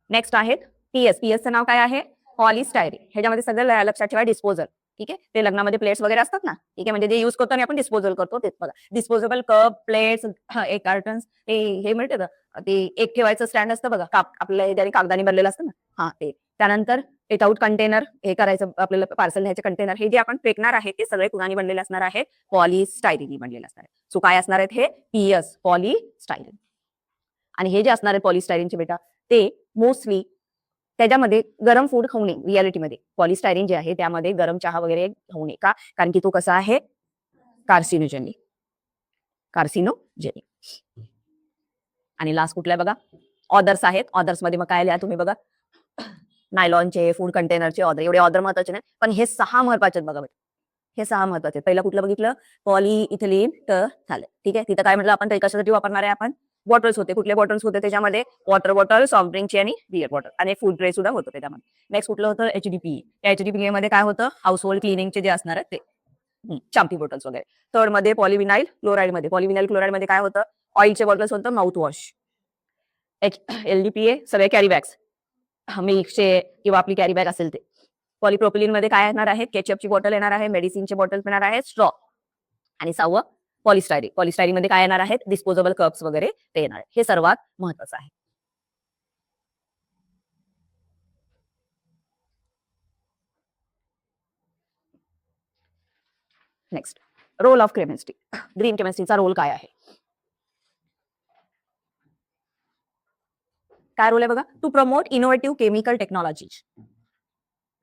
A: नेक्स्ट आहेत पीएसचं नाव काय आहे, पॉलीस्टायरीन. ह्याच्यामध्ये सगळं लक्षात ठेवा, डिस्पोजल. ठीक आहे, ते लग्नामध्ये प्लेट्स वगैरे असतात ना, ठीक आहे, म्हणजे जे युज करतो आणि आपण डिस्पोजल करतो तेच बघा. डिस्पोजेबल कप, प्लेट्स, एक कार्टन्स, ते हे मिळते ना, ते एक ठेवायचं स्टँड असतं बघा, आपल्या ज्याने कागदाने भरलेलं असतं ना, हा ते. त्यानंतर विथआउट कंटेनर, हे करायचं आपल्याला पार्सल न्यायचे कंटेनर, हे जे आपण फेकणार आहे ते सगळे कुणाने बनलेले असणार आहे, पॉलीस्टायरीन बनलेले असणार आहे. सो काय असणार आहेत हे, पीएस पॉलीस्टायरीन. आणि हे जे असणार आहे पॉलीस्टायरीनचे बेटा, ते मोस्टली त्याच्यामध्ये गरम फूड खाऊ नये. रियालिटीमध्ये पॉलीस्टायरीन जे आहे त्यामध्ये गरम चहा वगैरे खाऊ नये. का, कारण की तो कसा आहे, कार्सिनोजेनिक. आणि लास्ट कुठला आहे बघा, ऑदर्स आहेत. ऑदर्स मध्ये मग काय लिहा तुम्ही बघा, नायलॉनचे, फूड कंटेनरचे ऑर्डर. एवढे ऑर्डर महत्वाचे नाही, पण हे 6 महत्वाचे आहेत बघा. हे 6 महत्वाचे आहेत. पहिलं कुठलं बघितलं, पॉलिइथिलीन तर झालं. ठीक आहे, तिथं काय म्हटलं आपण, ते कशासाठी वापरणार आहे आपण, बॉटल्स होते. कुठले बॉटल्स होते त्याच्यामध्ये, वॉटर बॉटल, सॉफ्ट ड्रिंकची आणि बिअर बॉटल, आणि फूड ट्रे सुद्धा होतं त्याच्यामध्ये. नेक्स्ट कुठलं होतं, एचडीपीई. त्या एचडीपीई मध्ये काय होतं, हाऊसहोल्ड क्लिनिंगचे जे असणार आहेत ते शॅम्पू बॉटल्स वगैरे. थर्ड मध्ये पॉलिविनाइल क्लोराइड मध्ये, पॉलिविनाइल क्लोराइड मध्ये काय होतं, ऑइलचे बॉटल्स होतं, माउथ वॉश. एलडीपीए सगळे कॅरी बॅग्स, मिल्कचे किंवा आपली कॅरी बॅग असेल ते. पॉलिप्रोपिलिन मध्ये काय येणार आहे, केचपची बॉटल येणार आहे, मेडिसिनचे बॉटल येणार आहे, स्ट्रॉ. आणि 6वं पॉलिस्टायरीन. पॉलिस्टायरीन मध्ये काय येणार आहेत, डिस्पोजेबल कप्स वगैरे ते येणार आहे. हे सर्वात महत्वाचं आहे. Next, role of chemistry. Green केमिस्ट्रीचा रोल काय आहे, काय रोल आहे बघा, to promote innovative chemical technologies,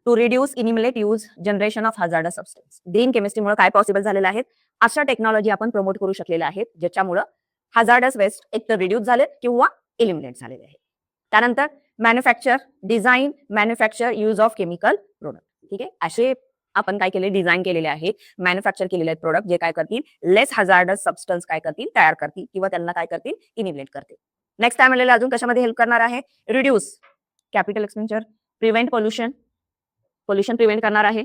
A: to reduce इनिमिलेट use generation of hazardous substance. Green केमिस्ट्रीमुळे काय पॉसिबल झालेलं आहे, अशा टेक्नॉलॉजी आपण प्रमोट करू शकलेल्या आहेत ज्याच्यामुळे हजार्डस वेस्ट एकतर रिड्यूस झाले किंवा इलिमिनेट झालेले आहेत. त्यानंतर manufacture, design, manufacture, use of chemical product. ठीक आहे, असे आपण काय केले, डिझाईन केलेले आहेत, मॅन्युफॅक्चर केलेले आहेत प्रोडक्ट, जे काय करतील, लेस हजार्डस सबस्टन्स काय करतील, तयार करतील किंवा त्यांना काय करतील, इनिमिनेट करतील. नेक्स्ट काय म्हणलेलं अजून कशामध्ये हेल्प करणार आहे, reduce capital expenditure, prevent pollution, pollution prevent करणार आहे,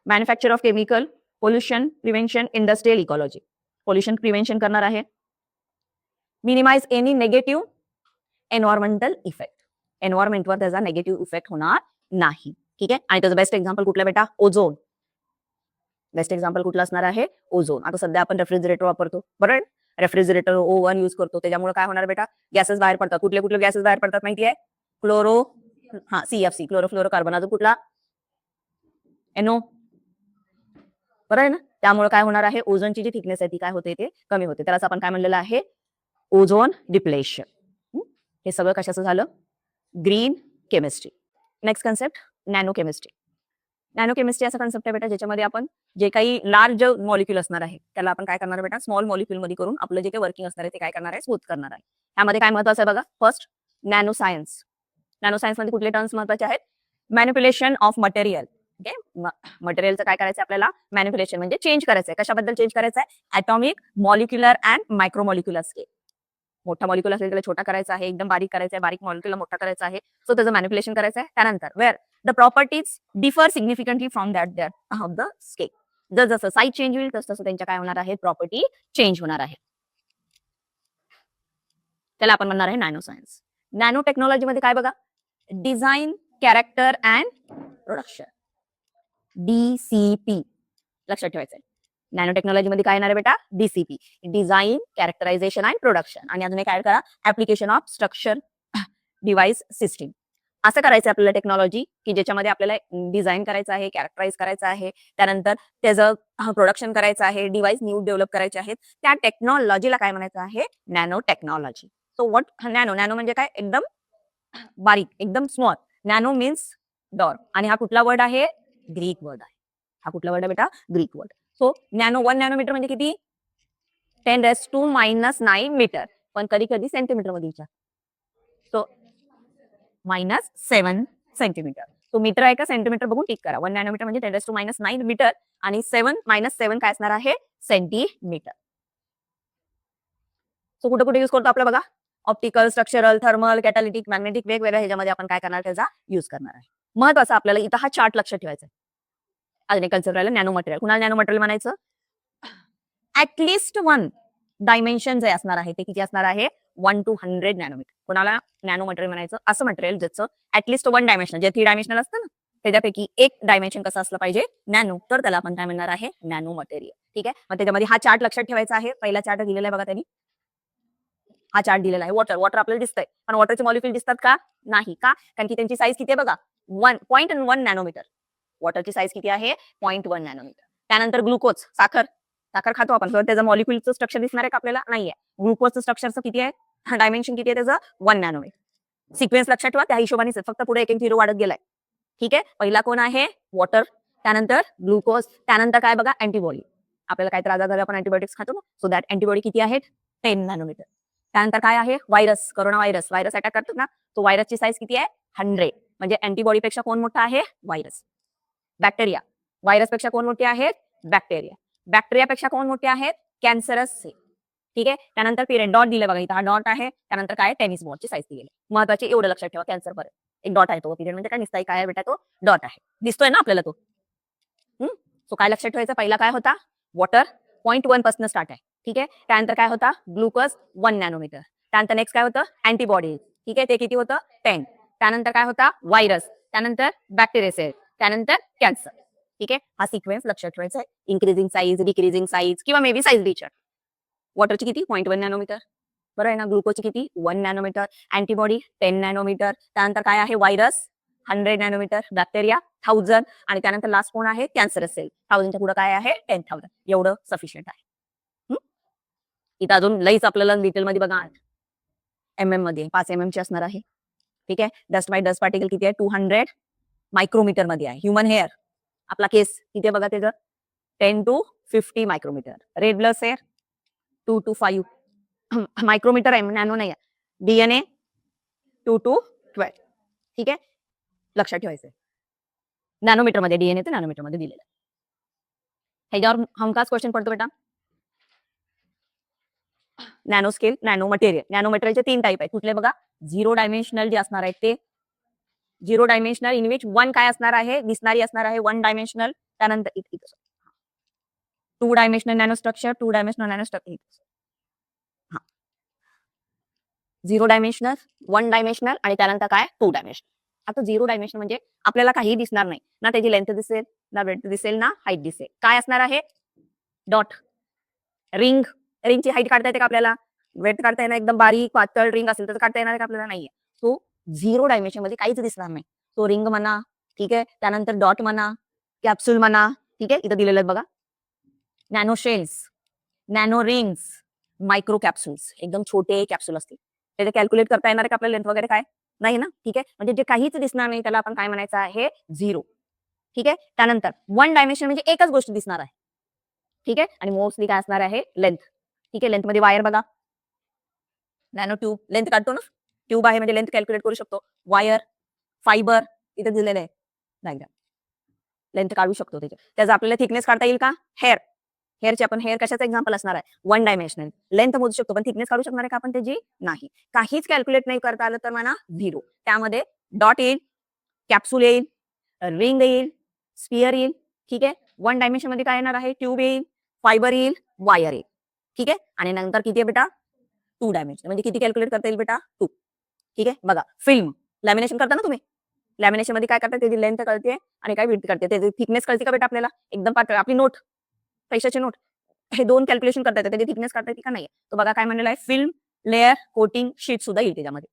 A: manufacture of chemical, pollution prevention, industrial ecology, pollution prevention करणार आहे, minimise any negative environmental effect, एन्व्हायरमेंटवर त्याचा नेगेटिव्ह इफेक्ट होणार नाही. ठीक आहे, आणि त्याचं बेस्ट एक्झाम्पल कुठलं बेटा, ओझोन. बेस्ट एक्झाम्पल कुठलं असणार आहे, ओझोन. आता सध्या आपण रेफ्रिजरेटर वापरतो, बरोबर, रेफ्रिजरेटर ओव्हन युज करतो, त्याच्यामुळे काय होणार बेटा, गॅसेस बाहेर पडतात. कुठले कुठले गॅसेस बाहेर पडतात माहिती आहे, क्लोरो, सीएफसी, क्लोरोफ्लोरोकार्बन. अजून कुठला, एनओ, बरोबर आहे ना. त्यामुळे काय होणार आहे, ओझोनची जी थिकनेस आहे ती काय होते, ते कमी होते. त्यालाच आपण काय म्हणलेलं आहे, ओझोन डिप्लेशन. हे सगळं कशाचं झालं, green chemistry. Next concept, nano chemistry. Nano chemistry असा कन्सेप्ट आहे बेटा, ज्याच्यामध्ये आपण जे काही लार्ज मॉलिक्युल असणार आहे त्याला आपण काय करणार बेटा, स्मॉल मॉलिक्युल मध्ये करून आपलं जे काही वर्किंग असणार आहे ते काय करणार आहे, स्मूथ करणार आहे. त्यामध्ये काय महत्वाचं आहे बघा, first nano science. Nano science मध्ये कुठले टर्म्स महत्वाचे आहेत, मॅनिप्युलेशन ऑफ मटेरियल. ओके, मटेरियलचं काय करायचं आपल्याला, मॅनिप्युलेशन म्हणजे चेंज करायचं आहे. कशाबद्दल चेंज करायचं आहे, ॲटॉमिक, मॉलिक्युलर अँड मायक्रोमॉलिक्युलर स्केल. मोठा मॉलिक्युल असेल त्याला छोटा करायचा आहे, एकदम बारीक करायचा आहे, बारीक मॉलिक्युलला मोठा करायचा आहे. सो त्याचं मॅनिप्युलेशन करायचं आहे. त्यानंतर where the properties differ significantly from that of the scale. जर जसं साईज चेंज होईल तसं तसं त्यांच्या काय होणार आहे, प्रॉपर्टी चेंज होणार आहे. त्याला आपण म्हणणार आहे नॅनो सायन्स. नॅनो टेक्नॉलॉजी मध्ये काय बघा, design, character and production, DCP. लक्षात ठेवायचं आहे, नॅनो टेक्नॉलॉजी मध्ये काय येणार आहे बेटा, DCP, design, characterisation and production. आणि अजून एक ऍड करा, application of structure device system. असं करायचं आपल्याला टेक्नॉलॉजी की ज्याच्यामध्ये आपल्याला डिझाईन करायचं आहे, कॅरेक्टराईज करायचं आहे, त्यानंतर त्याचं प्रोडक्शन करायचं आहे, डिव्हाइस न्यू डेव्हलप करायचे आहेत. त्या टेक्नॉलॉजीला काय म्हणायचं आहे, nano technology. So what, nano, nano म्हणजे काय, एकदम बारीक, एकदम स्मॉल. Nano means Dar. आणि हा कुठला वर्ड आहे, ग्रीक वर्ड आहे. हा कुठला वर्ड आहे बेटा, Greek word. So nano, 1 nanometre म्हणजे किती, 10⁻⁹ मीटर. पण कधी कधी सेंटीमीटर मध्ये विचार, सो -7 सेंटीमीटर. तो मीटर आहे का सेंटीमीटर बघून टिक करा. 1 नॅनोमीटर म्हणजे 10⁻⁹ मीटर आणि 7 काय असणार आहे, सेंटीमीटर. सो कुठे कुठे युज करतो आपला बघा, ऑप्टिकल, स्ट्रक्चरल, थर्मल, कॅटालिटिक, मॅग्नेटिक, वेगवेगळ्या ह्याच्यामध्ये आपण काय करणार, त्याचा युज करणार आहे. महत्वाचं आपल्याला इथं हा चार्ट लक्षात ठेवायचा आहे. अजून एक कन्सेप्ट राहिला, नॅनो मटेरियल. कुणाला नॅनो मटेरियल म्हणायचं, ऍटलिस्ट 1 डायमेन्शन जे असणार आहे ते किती असणार आहे, 1 to 100 नॅनोमीटर. कोणाला नॅनो मटेरियल म्हणायचं, असं मटेरियल ज्याचं ऍटलिस्ट 1 डायमेन्शन, जे 3 डायमेन्शनल असतं ना त्याच्यापैकी एक डायमेन्शन कसं असलं पाहिजे, नॅनो, तर त्याला आपण काय म्हणणार आहे, नॅनो मटेरियल. ठीक आहे, मग त्याच्यामध्ये हा चार्ट लक्षात ठेवायचा आहे. पहिला चार्ट दिलेला आहे बघा त्यांनी, हा चार्ट दिलेला आहे. वॉटर, वॉटर आपल्याला दिसतंय, पण वॉटरचे मॉलिक्युल दिसतात का, नाही. का, कारण की त्यांची साईज किती आहे बघा, 1.1 नॅनोमीटर. वॉटरची साईज किती आहे, 0.1 नॅनोमीटर. त्यानंतर ग्लुकोज, साखर, साखर खातो आपण, तर त्याचं मॉलिक्युलचं स्ट्रक्चर दिसणार आहे का आपल्याला, नाहीये. ग्लुकोजचं स्ट्रक्चरचं किती आहे, डायमेन्शन किती आहे त्याचं, 1 नॅनोमीटर. सिक्वेन्स लक्षात ठेवा, त्या हिशोबाने फक्त पुढे एक झिरो वाढत गेलाय. ठीक आहे, पहिला कोण आहे, वॉटर, त्यानंतर ग्लुकोज, त्यानंतर काय बघा, अँटीबॉडी. आपल्याला काय त्रास झाला आपण अँटीबायोटिक्स खातो ना, सो दॅट अँटीबॉडी किती आहेत, 10 नॅनोमीटर. त्यानंतर काय आहे virus, corona virus, virus attack करतो ना, तो व्हायरसची साईज किती आहे 100, म्हणजे अँटीबॉडी पेक्षा कोण मोठा आहे व्हायरस. बॅक्टेरिया, व्हायरस पेक्षा कोण मोठे आहेत बॅक्टेरिया, बॅक्टेरियापेक्षा कोण मोठे आहेत कॅन्सरस सेल. ठीक आहे. त्यानंतर पिरियड डॉट दिले बघा, इथं हा डॉट आहे, त्यानंतर काय टेनिस बॉलची साईज दिली. महत्वाचे एवढं लक्षात ठेवा, कॅन्सर पर्यंत एक डॉट आहे, तो पिरियड म्हणजे काय निसताई काय बेटा तो डॉट आहे, दिसतोय ना आपल्याला तो. सो काय लक्षात ठेवायचं, पहिला काय होता वॉटर 0.1 पासून स्टार्ट आहे. ठीक आहे. त्यानंतर काय होता ग्लुकोज 1 नॅनोमीटर. त्यानंतर नेक्स्ट काय होतं अँटीबॉडी. ठीक आहे, ते किती होतं 10. त्यानंतर काय होता व्हायरस, त्यानंतर बॅक्टेरिया सेल, त्यानंतर कॅन्सर. ठीक आहे, हा सिक्वेन्स लक्षात ठेवायचा आहे. इन्क्रीजिंग साईज, डिक्रीजिंग साईज किंवा मे बी साईज रिचर. वॉटरची किती 0.1 नॅनोमीटर, बरोबर आहे ना. ग्लुकोजची किती 1 नॅनोमीटर, अँटीबॉडी 10 नॅनोमीटर, त्यानंतर काय आहे व्हायरस 100 नॅनोमीटर, बॅक्टेरिया 1000 आणि त्यानंतर लास्ट कोण आहे कॅन्सर सेल. 1000च्या पुढे काय आहे 10,000. एवढं सफिशियंट आहे. इथं अजून लईच आपल्याला डिटेलमध्ये बघा, MM मध्ये 5 MM ची असणार आहे. ठीक आहे. डस्ट बाय डस्ट पार्टिकल किती आहे 200 मायक्रोमीटर मध्ये आहे. ह्युमन हेअर आपला केस किती आहे बघा त्याचं 10 to 50 micrometer. Red blood cell 2 to 5 micrometer आहे, नॅनो नाही आहे. DNA 2 to 12. ठीक आहे, लक्षात ठेवायचं. नॅनोमीटर मध्ये DNA ते नॅनोमीटर मध्ये दिलेलं आहे. ह्याच्यावर हमखास क्वेश्चन पडतो बेटा. Nano scale, nano material. Nano मटेरियलचे 3 टाईप आहेत. कुठले बघा, 0 डायमेन्शनल जे असणार आहेत ते 0 डायमेन्शनल इन विच 1 काय असणार आहे दिसणारी असणार आहे 1 डायमेन्शनल. त्यानंतर 2 dimensional nano structure, 2 dimensional nano structure. 0 dimensional, 1 dimensional आणि त्यानंतर काय 2 डायमेन्शनल. आता 0 डायमेन्शनल म्हणजे आपल्याला काही दिसणार नाही ना, त्याची लेंथ दिसेल ना, ब्रेड्थ दिसेल ना, हाईट दिसेल. काय असणार आहे डॉट. रिंग, रिंगची हाईट काढता येते का आपल्याला, ब्रेड्थ काढता येणार, एकदम बारीक पातळ रिंग असेल तर काढता येणार का आपल्याला, नाहीये. सो 0 डायमेन्शन मध्ये काहीच दिसणार नाही. तो रिंग म्हणा, ठीक आहे, त्यानंतर डॉट म्हणा, कॅप्सूल म्हणा. ठीक आहे, इथं दिलेलं आहे बघा, nano shells, nano rings, micro capsules, एकदम छोटे कॅप्सूल असतील. त्याचे कॅल्क्युलेट करता येणार का आपल्याला लेंथ वगैरे, काय नाही ना. ठीक आहे, म्हणजे जे काहीच दिसणार नाही त्याला आपण काय म्हणायचं आहे 0. ठीक आहे. त्यानंतर 1 डायमेन्शन म्हणजे एकच गोष्ट दिसणार आहे. ठीक आहे, आणि मोस्टली काय असणार आहे लेंथ. ठीक आहे, लेंथ मध्ये वायर बघा, नॅनो ट्यूब, लेंथ काढतो ना, ट्यूब आहे म्हणजे लेंथ कॅल्क्युलेट करू शकतो. वायर, फायबर इथे दिलेलं आहे डायग्राम, लेंथ काढू शकतो. त्याचा आपल्याला थिकनेस काढता येईल का, हेअर, हेअरचे आपण हेअर कशाचं एक्झाम्पल असणार आहे 1 डायमेन्शनल. लेंथ मोजू शकतो पण थिकनेस काढू शकणार आहे का आपण त्याची, नाही. काहीच कॅल्क्युलेट नाही करता आलं तर म्हणा 0. त्यामध्ये डॉट येईल, कॅप्सूल येईल, रिंग येईल, स्पियर येईल. ठीक आहे, 1 डायमेन्शन मध्ये काय येणार आहे ट्यूब येईल, फायबर येईल, वायर येईल. ठीक आहे, आणि नंतर किती आहे बेटा 2 डायमेन्शन म्हणजे किती कॅल्क्युलेट करता येईल बेटा 2. ठीक आहे, बघा फिल्म लॅमिनेशन करता ना तुम्ही, लॅमिनेशन मध्ये काय करता, त्याची लेंथ कळते आणि काय विड्थ कळते, त्याची थिकनेस कळते का बेटा आपल्याला, एकदम पातळ. आपली नोट, पैशाची नोट, हे 2 कॅल्क्युलेशन करता येते, त्याची थिकनेस करता येते का नाही. तो बघा काय म्हणलेला आहे, फिल्म, लेअर, कोटिंग, शीट सुद्धा येईल त्याच्यामध्ये,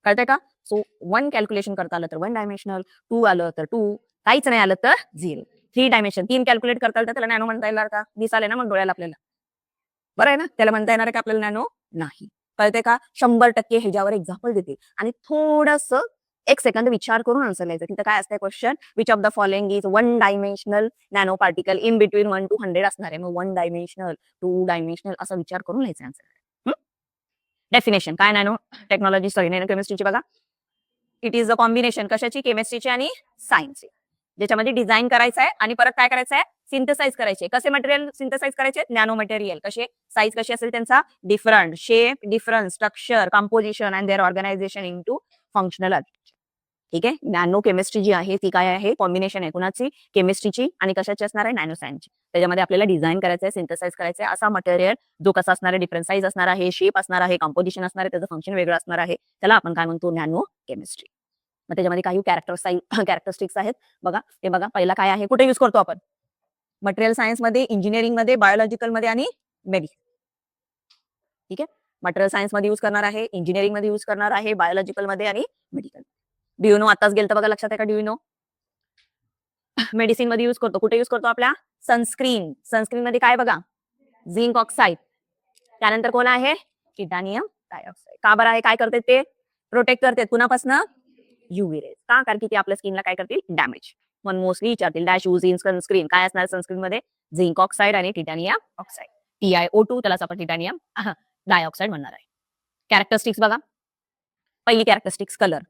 A: कळतंय का. सो 1 कॅल्क्युलेशन करता आलं तर 1 डायमेन्शनल, 2 आलं तर 2, काहीच नाही आलं तर 0. 3 डायमेन्शन, 3 कॅल्क्युलेट करता आलं तर त्याला नॅनो म्हणता येणार का, दिसाले ना मग डोळ्याला आपल्याला, बरं आहे ना. त्याला म्हणता येणार का आपल्याला नॅनो, नाही. कळते का, 100% ह्याच्यावर एक्झाम्पल देते आणि थोडस 1 सेकंद विचार करून आन्सर लिहायचं. तिथं काय असतंय question, which of the following is 1 dimensional nano particle in between 1 to 100 असणार आहे. मग 1 डायमेन्शनल, 2 डायमेन्शनल असा विचार करून लिहायचं आन्सर. डेफिनेशन काय नॅनो टेक्नॉलॉजी, सॉरी नॅनो केमिस्ट्रीची बघा. इट इज अ कॉम्बिनेशन कशाची, केमिस्ट्रीची आणि सायन्सची, ज्याच्यामध्ये डिझाईन करायचं आहे आणि परत काय करायचं आहे सिंथेसाइज करायचे. कसे मटेरियल सिंथेसाइज करायचे, नॅनो मटेरियल. कसे, साईज कशी असेल त्यांचा, different shape, different structure, composition and their organisation into functional. ठीक आहे, नॅनो केमिस्ट्री जी आहे ती काय आहे, कॉम्बिनेशन आहे कुणाची, केमिस्ट्रीची आणि कशाची असणार आहे, नॅनो सायन्सची. त्याच्यामध्ये आपल्याला डिझाईन करायचं आहे, सिंथेसाइज करायचं आहे असा मटेरियल जो कसा असणार आहे, डिफरंट साईज असणार आहे, शेप असणार आहे, कंपोजिशन असणार आहे, त्याचं फंक्शन वेगळं असणार आहे, त्याला आपण काय म्हणतो नॅनो केमिस्ट्री. मग त्याच्यामध्ये काही कॅरेक्टरिस्टिक्स आहेत बघा. ते बघा, पहिला काय आहे, कुठे युज करतो आपण, मटेरियल सायन्स मध्ये, इंजिनिअरिंग मध्ये, बायोलॉजिकल मध्ये आणि मेडिकल. ठीक आहे, मटेरियल सायन्स मध्ये युज करणार आहे, इंजिनिअरिंग मध्ये युज करणार आहे, बायोलॉजिकल मध्ये आणि मेडिकल. ड्युनो आताच गेलं बघा, लक्षात आहे का ड्युनो. मेडिसिन मध्ये युज करतो, कुठे युज करतो आपल्या सनस्क्रीन. सनस्क्रीन मध्ये काय बघा, झिंक ऑक्साईड, त्यानंतर कोण आहे टिटॅनियम डायऑक्साईड. का बरं आहे, काय करते ते, प्रोटेक्ट करते कुणापासून, युव्ही रेज. का, कारण की ते आपल्या स्किनला काय करतील, डॅमेज. म्हणून मोस्टली विचारतील डॅश यूज इन सनस्क्रीन, काय असणार सनस्क्रीन मध्ये, झिंक ऑक्साईड आणि टिटॅनियम ऑक्साईड. TiO2 त्यालाच आपण टिटॅनियम डायऑक्साईड म्हणणार आहे. कॅरेक्टरिस्टिक्स बघा. पहिली कॅरेक्टरिस्टिक्स कलर.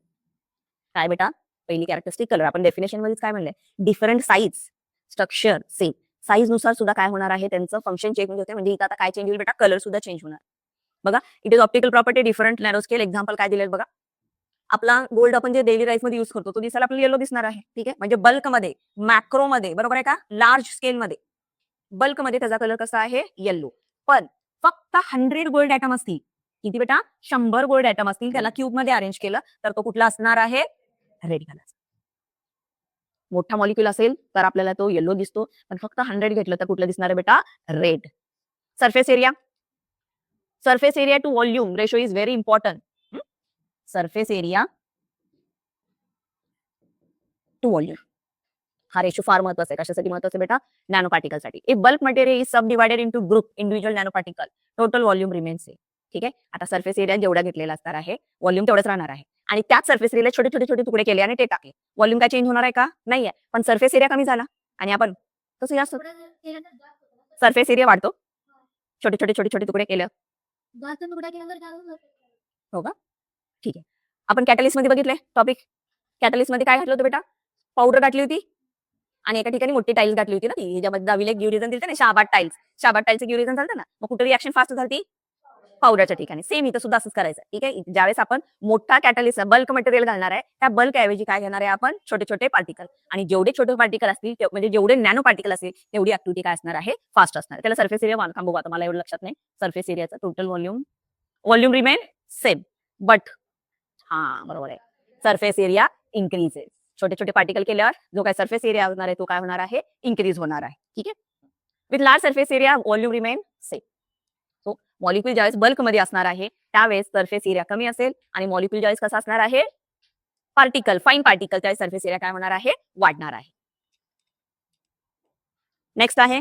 A: काय बेटा? पहिली कॅरेक्टरिस्टिक कलर. आपण डेफिनेशन मध्येच काय म्हणलंय? Different size, structure same. Size नुसार सुद्धा काय होणार आहे? त्यांचं फंक्शन चेंज होते. म्हणजे इथं आता काय चेंज होईल बेटा? कलर सुद्धा चेंज होणार. बघा, it is optical property different narrow scale. Example काय दिलेत बघा. आपला गोल्ड आपण जे डेली लाईफ मध्ये युज करतो तो दिसायला आपल्याला येलो दिसणार आहे. ठीक आहे, म्हणजे बल्कमध्ये, मॅक्रोमध्ये, बरोबर आहे का? लार्ज स्केलमध्ये, बल्कमध्ये त्याचा कलर कसा आहे? येल्लो. पण फक्त 100 गोल्ड ॲटम असतील. किती बेटा? 100 गोल्ड ॲटम असतील. त्याला क्यूब मध्ये अरेंज केलं तर तो कुठला असणार आहे? Red colour. मोठा मॉलिक्युल असेल तर आपल्याला तो येलो दिसतो, पण फक्त 100 घेतलं तर कुठलं दिसणार आहे बेटा? Red. Surface area. Surface area to volume ratio is very important. Surface area to volume हा रेशो फार महत्वाचा आहे. कशासाठी महत्वाचा आहे बेटा? नॅनो पार्टिकलसाठी. If bulk material is subdivided into group individual nano particle, total volume remains same. ठीक आहे, आता सरफेस एरिया जेवढा घेतलेला असणार आहे, व्हॉल्यूम तेवढंच राहणार आहे. आणि त्याच सरफेस एरियाला छोटे छोटे छोटे तुकडे केले आणि ते टाकले. व्हॉल्यूम काय चेंज होणार आहे का? नाहीये. पण सरफेस एरिया कमी झाला आणि आपण कसं जास्त सरफेस एरिया वाढतो. छोटे छोटे छोटे छोटे तुकडे केलं. हो का? ठीक आहे. आपण कॅटलिस्ट मध्ये बघितले टॉपिक. कॅटलिस्ट मध्ये काय घातलं होतं बेटा? पावडर घातली होती आणि एका ठिकाणी मोठी टाईल्स घातली होती ना ती. ह्याच्यामध्ये दहावीला एक गिव्ह दिलं ना, शाबाद टाईल्स. शाबाद टाईल्सचं गिव्ह झालं ना, मग कुठे रिॲक्शन फास्ट झाली? पावडरच्या ठिकाणी. सेम इथं सुद्धा असंच करायचं. ठीक आहे, ज्यावेळेस आपण मोठा कॅटलिस्ट बल्क मटेरियल घालणार आहे, त्या बल्क ऐवजी काय घेणार आहे आपण? छोटे छोटे पार्टिकल. आणि जेवढे छोटे पार्टिकल असतील म्हणजे जेवढे नॅनो पार्टिकल असतील तेवढी ऍक्टिव्हिटी काय असणार आहे? फास्ट असणार आहे. त्याला सरफेस एरिया बघू आता, मला एवढं लक्षात नाही. सरफेस एरियाचा total volume remain same, but बरोबर आहे, सरफेस एरिया इन्क्रीजेस. छोटे छोटे पार्टिकल केल्यावर जो काय सरफेस एरिया होणार आहे तो काय होणार आहे? इन्क्रीज होणार आहे. ठीक आहे, with large surface area volume remain same. So molecule ज्यावेळेस बल्कमध्ये असणार आहे त्यावेळेस सरफेस एरिया कमी असेल आणि मॉलिक्युल ज्यावेळेस कसा असणार आहे? पार्टिकल, फाईन पार्टिकल, त्यावेळेस सरफेस एरिया काय होणार आहे? वाढणार आहे. नेक्स्ट आहे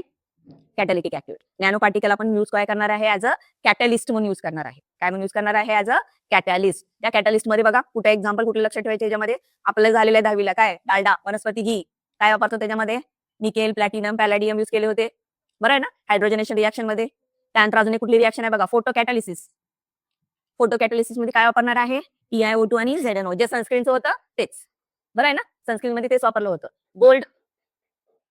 A: कॅटॅलिटिक ऍक्टिव्हिटी. नॅनो पार्टिकल आपण यूज काय करणार आहे? ऍज अ कॅटॅलिस्ट म्हणून यूज करणार आहे. काय म्हणून यूज करणार आहे? As a catalyst. त्या कॅटॅलिस्ट मध्ये बघा कुठे एक्झाम्पल कुठे लक्षात ठेवायचे? याच्यामध्ये आपल्याला झालेलं आहे 10वीला काय? डालडा, वनस्पती घी. काय वापरतो त्याच्यामध्ये? निकेल, प्लॅटिनम, पॅलेडियम यूज केले होते. बरं आहे ना? हायड्रोजनेशन रिएक्शन मध्ये. त्यानंतर अजून एक कुठली रिएक्शन आहे बघा? फोटो कॅटॅलिसिस. फोटो कॅटॅलिसिस मध्ये काय वापरणार आहे? TiO2 आणि ZNO. जे सनस्क्रीनचं होतं तेच. बरं आहे ना? सनस्क्रीन मध्ये तेच वापरलं होतं. गोल्ड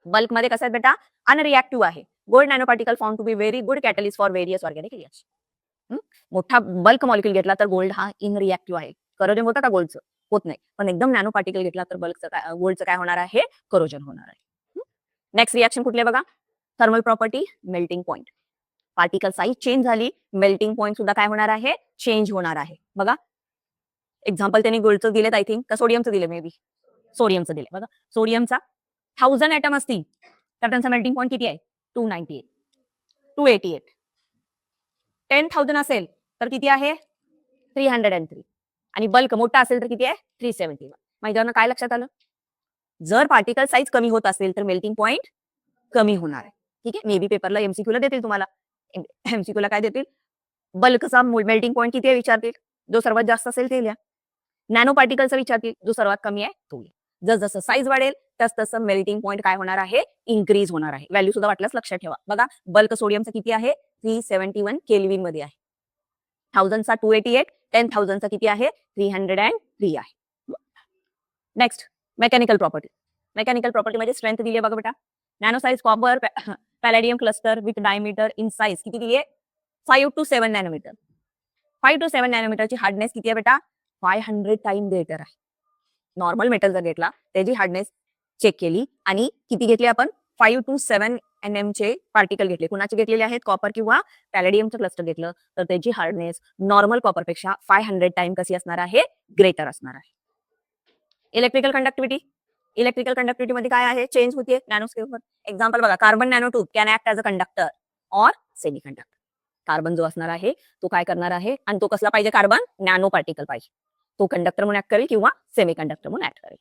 A: बल्क मध्ये कसं आहे बेटा? अनरिएक्टिव्ह आहे. Gold nano particle found to be very good catalyst for various organic reaction. मोठा बल्क मॉलिक्युल घेतला तर गोल्ड हा इनरिएक्टिव्ह आहे. करोजन होतं का गोल्डचं? होत नाही. पण एकदम नॅनो पार्टिकल घेतला तर गोल्डचं काय होणार आहे? करोजन होणार आहे. नेक्स्ट रिएक्शन कुठले बघा? Thermal property, melting point. Particle size change झाली, मेल्टिंग पॉइंट सुद्धा काय होणार आहे? चेंज होणार आहे. बघा एक्झाम्पल त्यांनी गोल्डचं दिलेत आय थिंक, का सोडियमचं दिले? मे बी सोडियमचं दिले. बघा सोडियमचा 1000 ऍटम असतील तर त्यांचा मेल्टिंग पॉइंट किती आहे? 298, 288. 10,000 असेल तर किती आहे? 303. आणि बल्क मोठा असेल तर किती आहे? 371. माझ्यावरनं काय लक्षात आलं? जर पार्टिकल साईज कमी होत असेल तर मेल्टिंग पॉइंट कमी होणार आहे. ठीक आहे, मे बी पेपरला MCQ ला देतील तुम्हाला. MCQ ला काय देतील? बल्कचा मेल्टिंग पॉइंट किती आहे विचारतील. जो सर्वात जास्त असेल ते लिहा. नॅनो पार्टिकलचा विचारतील, जो सर्वात कमी आहे तो लिहा. जसं साईज वाढेल तसं मेल्टिंग पॉइंट काय होणार आहे? इन्क्रीज होणार आहे. व्हॅल्यू सुद्धा वाटल्यास लक्षात ठेवा. बघा बल्क सोडियमचा किती आहे? 371 केल्विन मध्ये आहे. 1000 चा 288, 10,000 चा किती आहे? 303 आहे. Next mechanical property. Mechanical property मध्ये स्ट्रेंथ दिली आहे बघा बेटा. Nano size copper palladium cluster with diameter in size किती दिली आहे? 5 to 7 नॅनोमीटर. 5 to 7 नॅनोमीटरची हार्डनेस किती आहे बेटा? 500 टाइम ग्रेटर आहे. नॉर्मल मेटल जर घेतला त्याची हार्डनेस चेक केली आणि किती घेतली आपण? 5 to 7 NM चे पार्टिकल घेतले. कुणाचे घेतलेले आहेत? कॉपर किंवा पॅलेडियमचं क्लस्टर घेतलं तर त्याची हार्डनेस नॉर्मल कॉपर पेक्षा 500 टाइम कशी असणार आहे? ग्रेटर असणार आहे. Electrical conductivity. इलेक्ट्रिकल कंडक्टिव्हिटी मध्ये काय आहे? चेंज होते नॅनो स्केलवर. एक्झाम्पल बघा, carbon nano tube can act as a conductor or semi conductor. Carbon जो असणार आहे तो काय करणार आहे? आणि तो कसला पाहिजे? कार्बन नॅनो पार्टिकल पाहिजे. तो कंडक्टर म्हणून ऍक्ट करेल किंवा सेमी कंडक्टर म्हणून ऍक्ट करेल.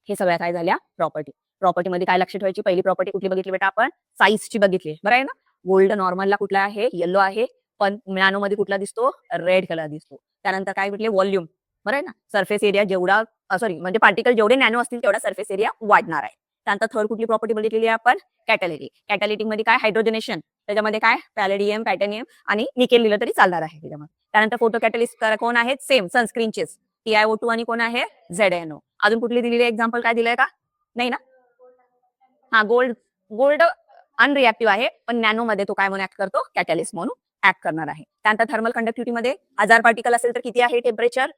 A: हे सगळ्या काय झाल्या? प्रॉपर्टी. प्रॉपर्टी मध्ये काय लक्षात ठेवायची? पहिली प्रॉपर्टी कुठली बघितली बेटा आपण? साईजची बघितली. बरं आहे ना? गोल्ड नॉर्मलला कुठला आहे? येलो आहे. पण नॅनो मध्ये कुठला दिसतो? रेड कलर दिसतो. त्यानंतर काय भेटले? व्हॉल्यूम. बरं आहे ना? सरफेस एरिया जेवढा सॉरी म्हणजे पार्टिकल जेवढे नॅनो असतील तेवढा सरफेस एरिया वाढणार आहे. त्यानंतर थर्ड कुठली प्रॉपर्टी बघितलेली आहे आपण? कॅटॅलिटिक. कॅटॅलिटिक मध्ये काय? हायड्रोजनेशन. त्याच्यामध्ये काय पॅलेडियम, टायटॅनियम आणि निकेल लिहिलं तरी चालणार आहे त्याच्यामध्ये. त्यानंतर फोटो कॅटलिस्ट कोण आहेत? सेम सनस्क्रीनचेच TiO2 आणि कोण आहे? ZNO. अजून कुठली दिलेली एक्झाम्पल काय दिलंय का? नाही ना? हा गोल्ड अनरिएक्टिव्ह आहे, पण नॅनो मध्ये तो काय म्हणून ऍक्ट करतो? कॅटलिस्ट म्हणून ऍक्ट करणार आहे. त्यानंतर थर्मल कंडक्टिव्हिटी मध्ये 1000 पार्टिकल असेल तर किती आहे टेम्परेचर?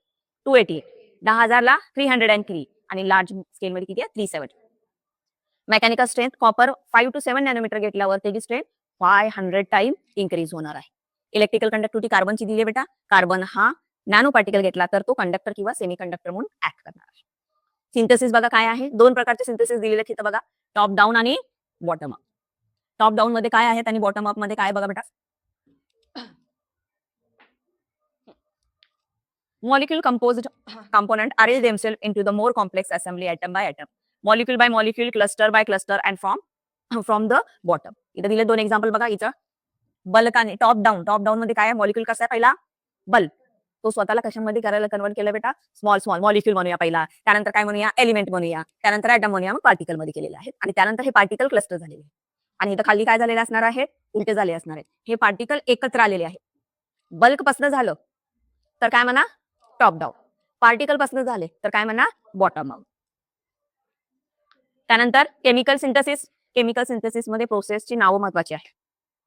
A: 280. 10,000 ला 303 आणि लार्ज स्केल मध्ये किती आहे? 370. Mechanical strength copper 5 to 7 nanometre घेतल्यावर त्याची स्ट्रेंथ 500 टाइम इन्क्रीज होणार आहे. इलेक्ट्रिकल कंडक्टिव्हिटी कार्बनची दिली आहे बेटा. कार्बन हा नॅनो पार्टिकल घेतला तर तो कंडक्टर किंवा सेमी कंडक्टर म्हणून ऍक्ट करणार आहे. सिंथेसिस बघा काय आहे? दोन प्रकारचे सिंथेसिस दिलेले आहेत बघा, टॉप डाऊन आणि बॉटम अप. टॉप डाऊन मध्ये काय आहेत आणि बॉटम अप मध्ये काय बघा बेटा. Molecule composed component arrange themselves into the more complex assembly atom by atom, molecule by molecule, cluster by cluster and from the bottom. इथं दिले दोन एक्झाम्पल बघा. इथं बल्क आणि टॉप डाऊन मध्ये काय आहे? मॉलिक्यूल कसा आहे? पहिला बल्क, तो स्वतःला कशामध्ये करायला कन्वर्ट केलं बेटा? स्मॉल मॉलिक्यूल म्हणूया पहिला, त्यानंतर काय म्हणूया? एलिमेंट म्हणूया, त्यानंतर ऍटम म्हणूया, मग पार्टिकल मध्ये केलेले आहेत आणि त्यानंतर हे पार्टिकल क्लस्टर झालेले आहेत. आणि इथं खाली काय झालेले असणार आहे? उलटे झाले असणार आहेत. हे पार्टिकल एकत्र आलेले आहेत. बल्क पासून झालं तर काय म्हणा? Top down. पार्टिकल पासून झाले तर काय म्हणा? Bottom up. त्यानंतर केमिकल सिंथेसिस मध्ये प्रोसेसची नावं महत्वाची आहे.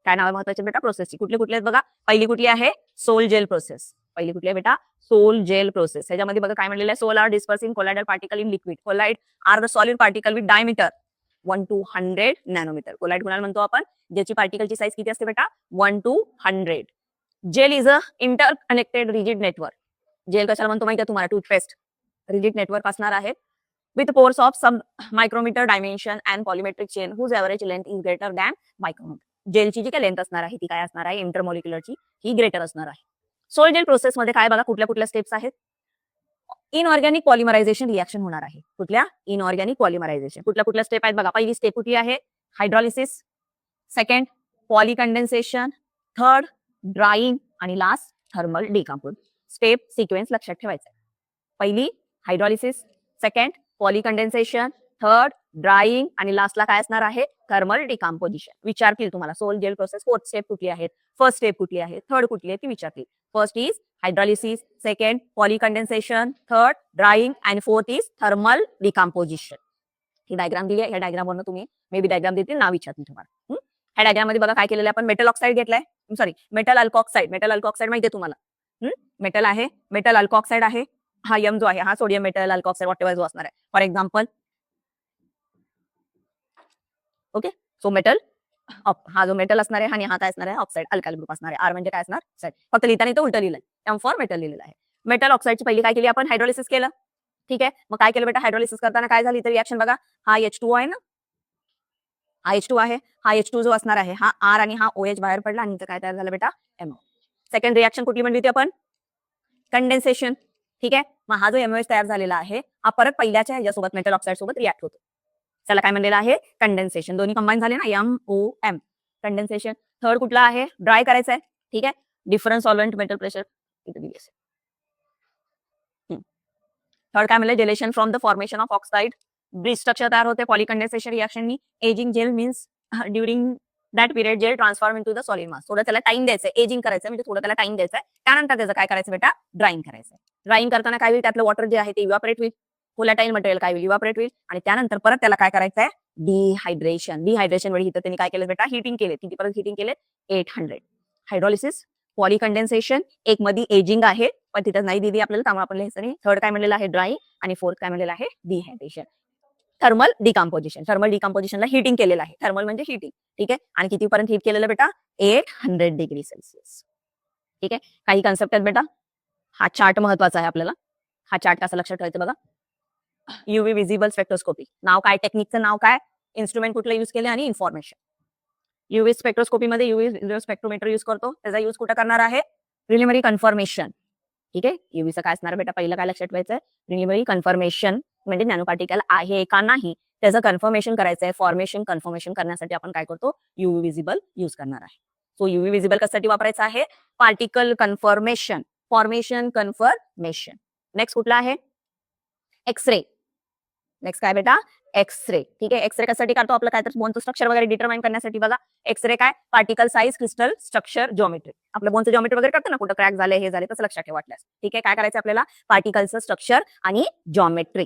A: काय नावं महत्वाची बेटा? प्रोसेसची. कुठले कुठले आहेत बघा. पहिली कुठली आहे? Sol gel process. पहिली कुठली आहे बेटा? Sol gel process. ह्याच्यामध्ये बघा काय म्हणलेलं आहे? Sol are dispersing colloidal particle in liquid. Colloid are the solid particle with diameter 1 to 100 nanometer. Colloid कुणाला म्हणतो आपण? ज्याची पार्टिकलची साईज किती असते बेटा? 1 to 100. Gel is a interconnected rigid network. Gel कशाला म्हणतो माहिती आहे तुम्हाला? टूथपेस्ट. रिजिड नेटवर्क असणार आहे with pores of some micrometer dimension and polymetric chain whose average length is greater than micrometer. जेलची जी काय लेंथ असणार आहे ती काय असणार आहे? इंटरमॉलिक्युलरची ही ग्रेटर असणार आहे. सोल जेल प्रोसेस मध्ये काय बघा कुठल्या स्टेप्स आहेत? इनऑर्गॅनिक पॉलिमरायझेशन रिएक्शन होणार आहे. कुठल्या? Inorganic polymerization. कुठल्या स्टेप आहेत बघा. पहिली स्टेप कुठली आहे? Hydrolysis. Second polycondensation. Third drying आणि last thermal decompose. Step sequence लक्षात ठेवायचा. पहिली hydrolysis, second polycondensation, third drying आणि लास्टला काय असणार आहे? Thermal decomposition. विचारतील तुम्हाला sol gel process fourth step कुठली आहे, फर्स्ट स्टेप कुठली आहे, थर्ड कुठली आहे ती विचारतील. First is hydrolysis, second polycondensation, third drying आणि फोर्थ इज थर्मल डिकम्पोजिशन. ही डायग्राम दिली आहे. या डायग्राम वरून तुम्ही मे बी डायग्राम देतील, नाव विचारतील तुम्हाला. ह्या डायग्राम मध्ये बघा काय केलेलं आहे आपण? मेटल ऑक्साईड घेतलाय, सॉरी मेटल अल्कॉक्साईड. मेटल अल्कॉक्साईड माहिती आहे तुम्हाला? मेटल आहे, मेटल अल्कॉक्साईड आहे. हा यम जो आहे हा सोडियम मेटल अल्कॉक्साईड व्हॉटएव्हर जो असणार आहे. For example okay. So metal हा जो मेटल असणार आहे आणि हा काय असणार आहे? ऑक्साईड. अल्काइल ग्रुप असणार आहे. आर म्हणजे काय असणार? ऑक्साईड. फक्त लिहिताना इथं उलटं लिहिलंय. एम फॉर मेटल लिहिलेलं आहे. मेटल ऑक्साईडची पहिली काय केली आपण? हायड्रोलिसिस केलं. ठीक आहे. मग काय केलं बेटा? हायड्रोलिसिस करताना काय झाली तर रिएक्शन बघा. हा H2O आहे ना, हा H2 आहे. हा H2 जो असणार आहे हा R आणि हा OH बाहेर पडला आणि इथं काय तयार झालं बेटा? MO. सेकंड रिएक्शन कुठली म्हणली होती आपण? कंडेन्सेशन. ठीक आहे. मग हा जो MOH तयार झालेला आहे हा परत पहिल्याच्या ह्याच्यासोबत मेटल ऑक्साईड सोबत रिॲक्ट होतो. त्याला काय म्हणलेलं आहे? कंडेन्सेशन. दोन्ही कंबाईन झाले ना, MOM कंडेन्सेशन. थर्ड कुठला आहे? ड्राय करायचं आहे. ठीक आहे. डिफरंट सॉल्व्हेंट मेटल प्रेशर इथे दिली असेल. थर्ड काय म्हणलं? Gelation from the formation of oxide. Bridge structure तयार होते पॉलिकंडेन्सेशन रिएक्शननी. Ageing gel means during that period gel transform into the solid mass. थोडं त्याला टाइम द्यायचं, एजिंग करायचं म्हणजे थोडं त्याला टाइम द्यायचा. त्यानंतर त्याचं काय करायचं बेटा? ड्राईंग करायचं. ड्राईंग करताना काय होईल? त्यातलं वॉटर जे आहे ते इव्हॅपोरेट होईल. व्होलॅटाइल मटेरियल काय होईल? इव्हॅपोरेट होईल आणि त्यानंतर परत त्याला काय करायचं आहे? डिहायड्रेशन. डिहायड्रेशन वेळी इथं त्यांनी काय केलं बेटा? हीटिंग केले. किती परत हीटिंग केले? 800. हायड्रॉलिसिस, पॉलिकंडेन्सेशन, एक मध्ये एजिंग आहे पण तिथं नाही दिली आपल्याला त्यामुळे आपण लिहायचं नाही. थर्ड काय म्हणलेलं आहे? ड्राईंग आणि फोर्थ काय म्हणलेलं आहे? डिहायड्रेशन. Thermal decomposition. थर्मल डिकम्पोजिशनला हीटिंग केलेलं आहे. थर्मल म्हणजे हीटिंग. ठीक आहे. आणि कितीपर्यंत हीट केलेलं बेटा? 800 डिग्री सेल्सिअस. ठीक आहे. काही कन्सेप्ट आहेत बेटा. हा चार्ट महत्वाचा आहे आपल्याला. हा चार्ट कसा लक्षात ठेवायचा बघा. UV visible spectroscopy. नाव काय? टेक्निकचं नाव काय? इन्स्ट्रुमेंट कुठलं यूज केले आणि इन्फॉर्मेशन. UV स्पेक्ट्रोस्कोपी मध्ये UV स्पेक्ट्रोमीटर यूज करतो. त्याचा यूज कुठं करणार आहे? Preliminary confirmation. ठीक आहे. UVचं काय असणार बेटा? पहिलं काय लक्षात ठेवायचं? प्रिलिमिनरी कन्फर्मेशन म्हणजे नॅनो पार्टिकल आहे का नाही त्याचं कन्फर्मेशन करायचं आहे. फॉर्मेशन कन्फर्मेशन करण्यासाठी आपण काय करतो? UV विजिबल यूज करणार आहे. सो UV विजिबल कशासाठी वापरायचं आहे? Particle confirmation, formation confirmation. Next कुठला आहे? एक्सरे. नेक्स्ट काय बेटा? एक्सरे. ठीक आहे, एक्सरे कशासाठी काढतो? आपलं काहीतरी बोनचं स्ट्रक्चर वगैरे डिटरमाइन करण्यासाठी बघा. एक्सरे काय? Particle size, crystal structure, geometry. आपलं बोनचं जिओमेट्री वगैरे करतो ना, कुठं क्रॅक झाले, हे झाले, तसं लक्षात ठेवा वाटल्यास. ठीक आहे, काय करायचं आपल्याला? पार्टिकलचं स्ट्रक्चर आणि जिओमेट्री.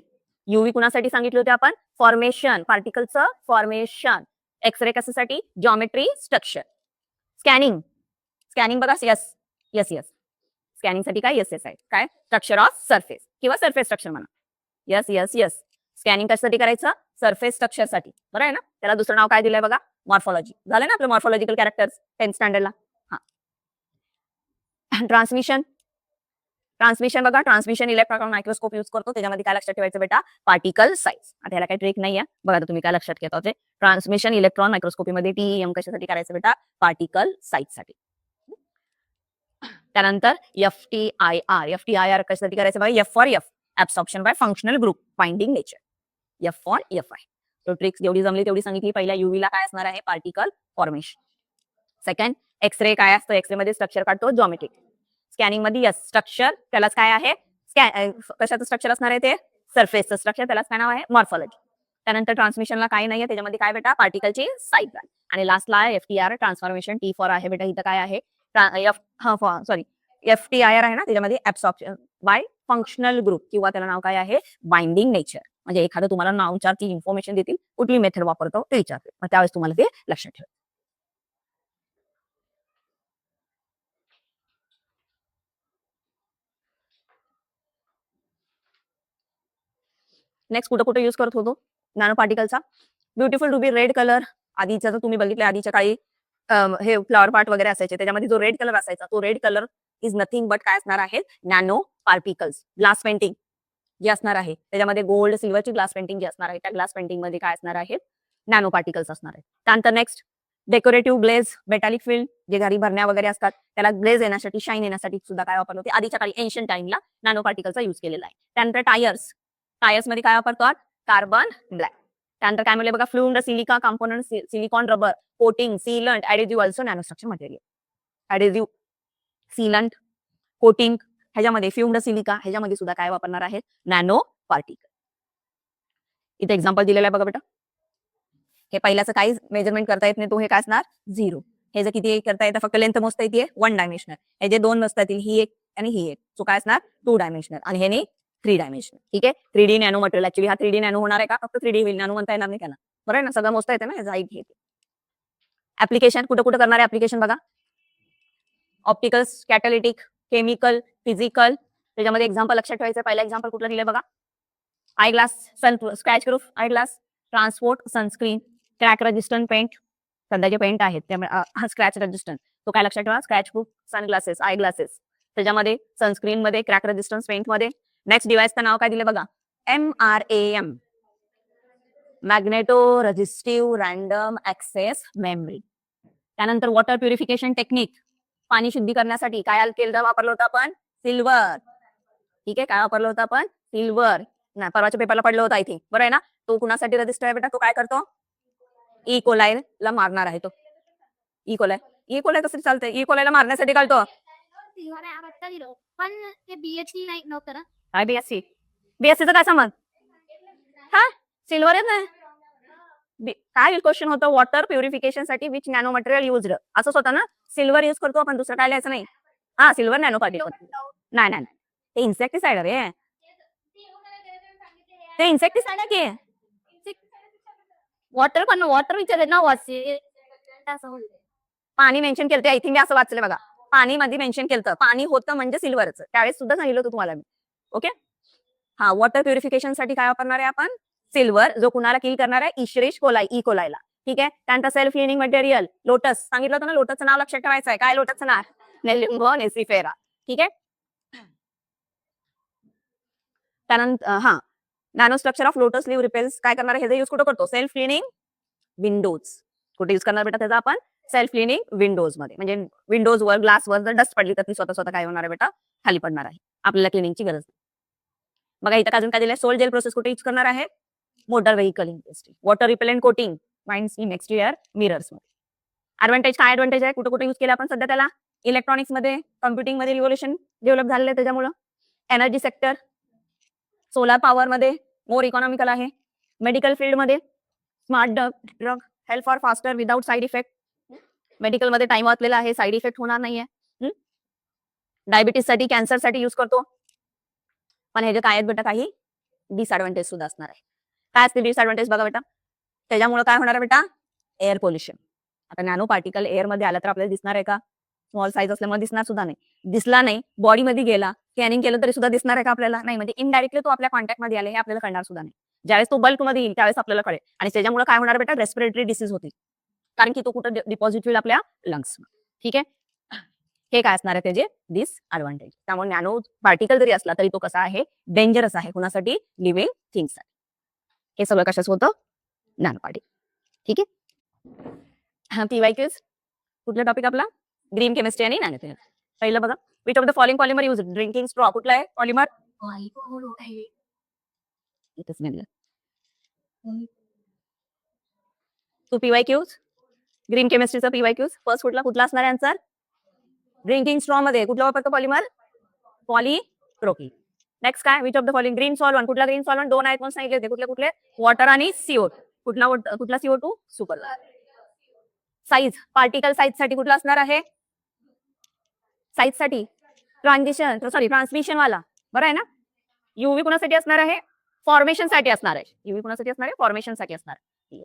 A: युव्ही कुणासाठी सांगितले होते आपण? फॉर्मेशन, पार्टिकलचं फॉर्मेशन. एक्सरे कशासाठी? Geometry, structure. स्कॅनिंग. स्कॅनिंग बघा, यस यस यस. स्कॅनिंगसाठी काय? यस यस आहे. काय? स्ट्रक्चर ऑफ सरफेस किंवा सरफेस स्ट्रक्चर म्हणा. Yes yes yes. स्कॅनिंग कशासाठी करायचं? सरफेस स्ट्रक्चरसाठी. बरं आहे ना? त्याला दुसरं नाव काय दिलंय बघा? मॉर्फॉलॉजी. झालं ना आपलं मॉर्फॉलॉजिकल कॅरेक्टर्स 10th स्टँडर्डला. हा. ट्रान्समिशन. ट्रान्समिशन बघा, ट्रान्समिशन इलेक्ट्रॉन मायक्रोस्कोप यूज करतो. त्याच्यामध्ये काय लक्षात ठेवायचं बेटा? Particle size. आता ह्याला काही ट्रिक नाहीये. बघा आता तुम्ही काय लक्षात घेता होते. ट्रान्समिशन इलेक्ट्रॉन मायक्रोस्कोपीमध्ये टीईएम कशासाठी करायचं बेटा? पार्टिकल साईजसाठी. त्यानंतर FTIR. FTIR कशासाठी करायचं बघा? F for F. Absorption by functional group binding nature. F for F आहे. तो ट्रिक्स जेवढी जमली तेवढी सांगितली. पहिल्या UV ला काय असणार आहे? Particle formation. सेकंड, एक्सरे काय असतं? एक्सरे मध्ये स्ट्रक्चर काढतो, जिओमेट्रिक. स्कॅनिंग मध्ये यस स्ट्रक्चर, त्यालाच काय आहे? कशाचं स्ट्रक्चर असणार आहे ते? सरफेसचं स्ट्रक्चर, त्यालाच काय नाव आहे? मॉर्फॉलॉजी. त्यानंतर ट्रान्समिशनला काही नाहीये, त्याच्यामध्ये काय बेटा? पार्टिकलची साईज. आणि लास्टला आहे FTR ट्रान्सफॉर्मेशन. T फॉर आहे बेटा, इथं काय आहे? सॉरी, FTIR आहे ना, त्याच्यामध्ये ऍब्सॉर्प्शन बाय फंक्शनल ग्रुप किंवा त्याला नाव काय आहे? Binding nature. म्हणजे एखादं तुम्हाला नाव चारची इन्फॉर्मेशन देतील, कुठली मेथड वापरतो ते विचारते, मग त्यावेळेस तुम्हाला ते लक्षात ठेवा. नेक्स्ट कुठं कुठं यूज करत होतो नॅनो पार्टिकलचा? Beautiful to be red colour. आधीचा जर तुम्ही बघितलं, आधीच्या काळी हे फ्लॉवर पार्ट वगैरे असायचे, त्याच्यामध्ये जो रेड कलर असायचा, तो red colour is nothing but काय असणार आहे? Nano particles. ग्लास पेंटिंग जे असणार आहे, त्याच्यामध्ये गोल्ड सिल्वरची ग्लास पेंटिंग जी असणार आहे, त्या ग्लास पेंटिंग मध्ये काय असणार आहे? नॅनो पार्टिकल्स असणार आहे. त्यानंतर next decorative glaze, metallic film, जे घरी भरण्या वगैरे असतात, त्याला ग्लेज येण्यासाठी, शाईन येण्यासाठी सुद्धा काय वापरलं होते? आधीच्या काळी एन्शियंट टाइमला नॅनो पार्टिकलचा युज केलेला आहे. त्यानंतर टायर्स. टायर्स मध्ये काय वापरतात? Carbon black. त्यानंतर काय म्हणले बघा? Fluid silica component, silicone rubber, coating, sealant, adhesive also nanostructure material. Adhesive, sealant, coating, ह्याच्यामध्ये फ्युम्ड सिलिका, ह्याच्यामध्ये सुद्धा काय वापरणार आहे? Nano particle. इथे एक्झाम्पल दिलेलं आहे बघा बेटा. हे पहिल्याचं काही मेजरमेंट करता येत नाही, तो हे काय असणार? 0. हे जर किती करता येतं? फक्त लेंथ मोजता येते 1 डायमेन्शनल. हे जे 2 मोजता येतील, ही एक आणि ही एक, सो काय असणार? 2 डायमेन्शनल. आणि हे नाही 3 डायमेन्शनल. ठीक आहे, 3D नॅनो मटेरियल. ऍक्च्युली हा 3D नॅनो होणार आहे का? फक्त 3D होईल, नॅनो म्हणता येणार नाही त्याला. बरं आहे ना, सगळं मोजता येते ना, हाईट घेते. ऍप्लिकेशन कुठं कुठं करणार आहे? ऍप्लिकेशन बघा, ऑप्टिकल, कॅटलिटिक, केमिकल, फिजिकल. त्याच्यामध्ये एक्झाम्पल लक्षात ठेवायचं. पहिला एक्झाम्पल कुठलं दिलंय बघा? Eye glass, sun scratch proof eye glass, transport, sunscreen, crack resistant paint. सध्याचे पेंट आहेत त्यामुळे स्क्रॅच रेजिस्टंट, तो काय लक्षात ठेवा? Scratch proof, sun glasses, eye glasses. त्याच्यामध्ये सनस्क्रीन मध्ये, क्रॅक रेजिस्टन्स पेंट मध्ये. नेक्स्ट डिव्हाइसचं नाव काय दिलं बघा? MRAM, magneto resistive random access memory. त्यानंतर वॉटर प्युरिफिकेशन टेक्निक, पाणी शुद्धी करण्यासाठी काय केलं वापरलं होतं आपण? सिल्वर. ठीक आहे, काय वापरलं होतं आपण? सिल्वर. ना परवाच्या पेपरला पडलं होतं आय थिंक. बरं आहे ना? तो कुणासाठी रजिस्टर आहे बेटा? तो काय करतो? इकोलायला मारणार आहे तो. इकोलाय, इकोलाय कसं चालतंय? इकोलायला मारण्यासाठी काढतो.
B: पण ते BSc नाही नव्हतं ना.
A: काय BSc? BScचं काय संबंध? हा, सिल्वर येत नाही. काय क्वेश्चन होतं? वॉटर प्युरिफिकेशन साठी विच नॅनो मटेरियल युज्ड, असंच होतं ना? सिल्वर युज करतो आपण, दुसरं काय लिहायचं नाही. हा, सिल्वर नॅनो पार्टिकल. नाही नाही, ते इन्सेक्टिसाइड आहे. ते इन्सेक्टिसाइड आहे की
B: वॉटर पण वॉटर विचारले ना वाचे.
A: पाणी मेन्शन केलं, आय थिंक मी असं वाचलं बघा. पाणी मध्ये मेन्शन केलं, पाणी होतं म्हणजे सिल्वरचं. त्यावेळेस सुद्धा सांगितलं होतं तुम्हाला मी. ओके, हा, वॉटर प्युरिफिकेशन साठी काय वापरणार आहे आपण? सिल्वर. जो कुणाला किल करणार आहे? इशरिश कोलाई, इकोलायला. ठीक आहे. त्यानंतर सेल्फ क्लिनिंग मटेरियल, लोटस. सांगितलं होतं ना, लोटसचं नाव लक्षात ठेवायचं आहे. काय लोटसचं नाव? नेलिंगो नेसिफेरा. ठीक आहे. त्यानंतर हा, nano structure of lotus leave repels काय करणार आहे? हे यूज कुठं करतो? Self cleaning windows. कुठे यूज करणार बेटा त्याचा आपण? सेल्फ क्लिनिंग विंडोज मध्ये. म्हणजे विंडोजवर, ग्लासवर जर डस्ट पडली तर ती स्वतः स्वतः काय होणार आहे बेटा? खाली पडणार आहे. आपल्याला क्लिनिंगची गरज नाही. बघा इथं अजून काय दिलंय? सोल जेल प्रोसेस कुठे यूज करणार आहे? Motor vehicle industry. Water repellent coating minds in exterior mirrors मध्ये. ऍडव्हान्टेज काय ऍडव्हान्टेज आहे? कुठे कुठे यूज केलं आपण सध्या त्याला? इलेक्ट्रॉनिक्स मध्ये, कम्प्युटिंग मध्ये रिव्होल्युशन डेव्हलप झालेलं आहे त्याच्यामुळे. एनर्जी सेक्टर, सोलार पॉवर मध्ये मोर इकॉनॉमिकल आहे. मेडिकल फील्डमध्ये smart drug help for faster without side effect. मेडिकलमध्ये टाइम वाचलेला आहे, साईड इफेक्ट होणार नाहीये. डायबिटीससाठी, कॅन्सरसाठी यूज करतो. पण ह्याचे काय आहेत बेटा, काही डिसएडव्हान्टेज सुद्धा असणार आहे. काय असते डिसएडव्हान्टेज बघा बेटा. त्याच्यामुळे काय होणार आहे बेटा, एअर पोल्युशन. आता नॅनो पार्टिकल एअर मध्ये आला तर आपल्याला दिसणार आहे का? स्मॉल साईज असल्यामुळे दिसणार सुद्धा नाही. दिसला नाही, बॉडीमध्ये गेला, स्कॅनिंग केलं तरी सुद्धा दिसणार आहे का आपल्याला? नाही. म्हणजे इनडायरेक्टली तो आपल्या कॉन्टॅक्टमध्ये आले हे आपल्याला कळणार सुद्धा नाही. ज्यावेळेस तो बल्कमध्ये येईल त्यावेळेस आपल्याला कळेल. आणि त्याच्यामुळे काय होणार बेटा, रेस्पिरेटरी डिसीज होतील. कारण की तो कुठं डिपॉझिट होईल, आपल्या लंग्स. ठीक आहे. हे काय असणार आहे त्याचे डिसएडव्हान्टेज. त्यामुळे नॅनो पार्टिकल जरी असला तरी तो कसा आहे, डेंजरस आहे. कुणासाठी? Living things. हे सगळं कशाच होतं, नॅनो पार्टिकल. ठीक आहे. पीवायक्यूज कुठला टॉपिक आपला, ग्रीन केमिस्ट्री आणि नॅनो केमिस्ट्री. पहिलं बघा, which of the following polymer use drinking straw. कुठला आहे पॉलिमर? इथेच मिळालं. तो पीवायक्यूज ग्रीन केमिस्ट्रीचा पीवायक्यूज फर्स्ट कुठला असणार आहे आन्सर? ड्रिंकिंग स्ट्रॉ मध्ये कुठला वापरतो पॉलिमर? पॉलीप्रोपीन. नेक्स्ट काय, which of the following green solvent. कुठला ग्रीन सॉल्व्हंट? दोन आहेत म्हणून सांगितले होते. कुठले? वॉटर आणि CO2. कुठला CO2? Super. Size, particle size साठी कुठला असणार आहे? साईज साठी ट्रान्समिशन वाला, बरं आहे ना. युव्ही कुणासाठी असणार आहे? फॉर्मेशन साठी असणार आहे. युव्ही कुणासाठी असणार आहे? फॉर्मेशन साठी असणार आहे.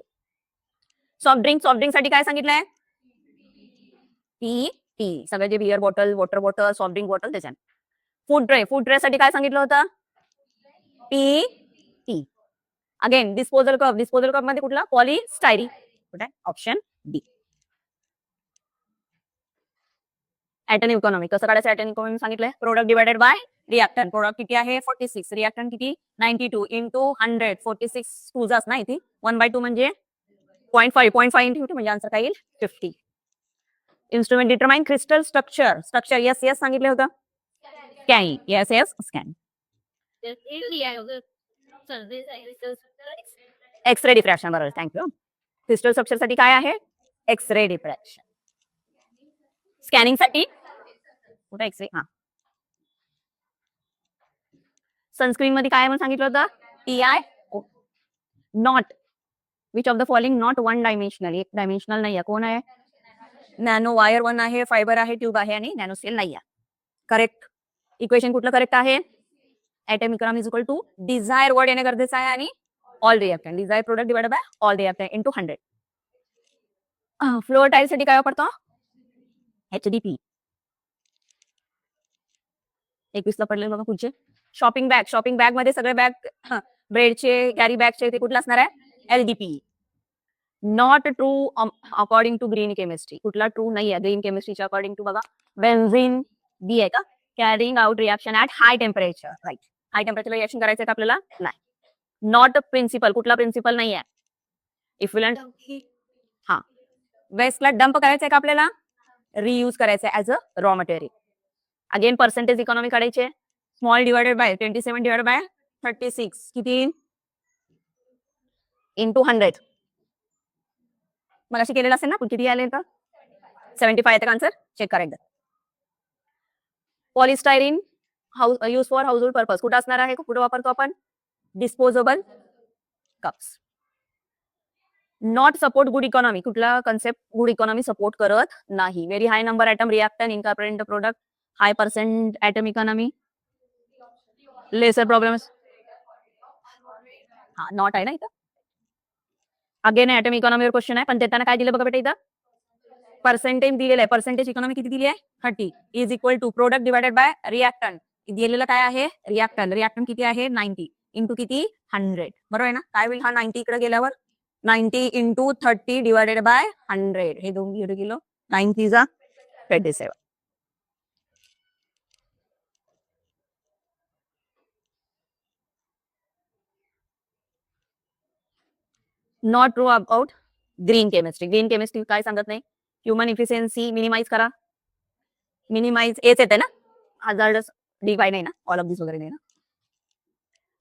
A: सॉफ्ट ड्रिंक साठी काय सांगितलंय? टी. सगळे जे beer bottle, water bottle, soft drink bottle त्याच्यात. फूड ट्रे साठी काय सांगितलं होतं? टी. अगेन डिस्पोजल कप मध्ये कुठला? पॉलीस्टायरीन. कुठे आहे? Option D. ऍटम इकॉनॉमी कसं काढायचं? ऍटम इकॉनॉमी सांगितलंय. Product divided by reactant. Product किती आहे? 46. रिएक्टंट किती? 92 इंटू 100. 46 टू जास ना इथे. 1/2 म्हणजे 0.5 इंटू म्हणजे आन्सर काय येईल? 50. Instrument determine crystal structure yes सांगितलं होतं. स्कॅन. X-ray diffraction. बरोबर, थँक्यू. क्रिस्टल स्ट्रक्चर साठी काय आहे? X ray diffraction. स्कॅनिंग साठी कुठे? एक्सरे. हा. सनस्क्रीन मध्ये काय म्हणून सांगितलं होतं? TI. Not. Which of the following not one dimensional. एक डायमेन्शनल नाही आहे. कोण आहे? नॅनो वायर 1 आहे, फायबर आहे, ट्यूब आहे आणि नॅनो सेल नाही आहे. करेक्ट. इक्वेशन कुठलं करेक्ट आहे? Atom economy is equal to desire word येणे गरजेचं आहे आणि all reactant. Desire product divided by all reactant into 100. Floor tile साठी काय वापरतो? HDP. 21 ला पडले बघा पुढचे. शॉपिंग बॅग मध्ये सगळे बॅग ब्रेडचे, कॅरी बॅगचे ते कुठला असणार आहे? LDP. Not true according to green chemistry. कुठला ट्रू नाही आहे ग्रीन केमिस्ट्रीच्या अकॉर्डिंग टू? बघा, बेन्झिन बी आहे का? Carrying out reaction at high temperature. Right. High temperature reaction करायचं का आपल्याला? नाही. Not principal. कुठला प्रिन्सिपल नाही आहे? इफ्युलंट. हा. वेस्टला डंप करायचंय का आपल्याला? रियूज करायचंय as a raw material. Again percentage economy काढायचे. Small divided by 27 divided by 36 किती? इंटू 100. मग अशी केलेलं असेल ना, किती आले तर 75 येतं का आन्सर? चेक करा एकदा. Polystyrene use for household purpose. कुठं असणार आहे? कुठं वापरतो आपण? Disposable cups. Not support good economy. कुठला कन्सेप्ट गुड इकॉनॉमी सपोर्ट करत नाही? Very high number atom reactant incorporate product. High percent atom economy. Lesser problems. हा, नॉट आहे ना इथं. अगेन ऍटम इकॉनॉमीवर क्वेश्चन आहे, पण देताना काय दिलं बघा बेटा इथं? पर्सेंटेज दिलेलं आहे. पर्सेंटेज इकॉनॉमी किती दिली आहे? 30 is equal to product divided by reactant. दिलेलं काय आहे? रिएक्टंट किती आहे? 90 इंटू किती? 100. बरोबर आहे ना? काय होईल हा 90 इकडे गेल्यावर? 90 इंटू 30 डिवायडेड बाय 100. हे दोन किलो 90 जा 27. Not true about green chemistry. Green chemistry काय सांगत नाही? ह्युमन इफिशियन्सी मिनिमाइज करा. मिनिमाइज एच येते ना? हजार्डस डिवाय नाही ना? ऑल ऑफ दिस वगैरे नाही ना?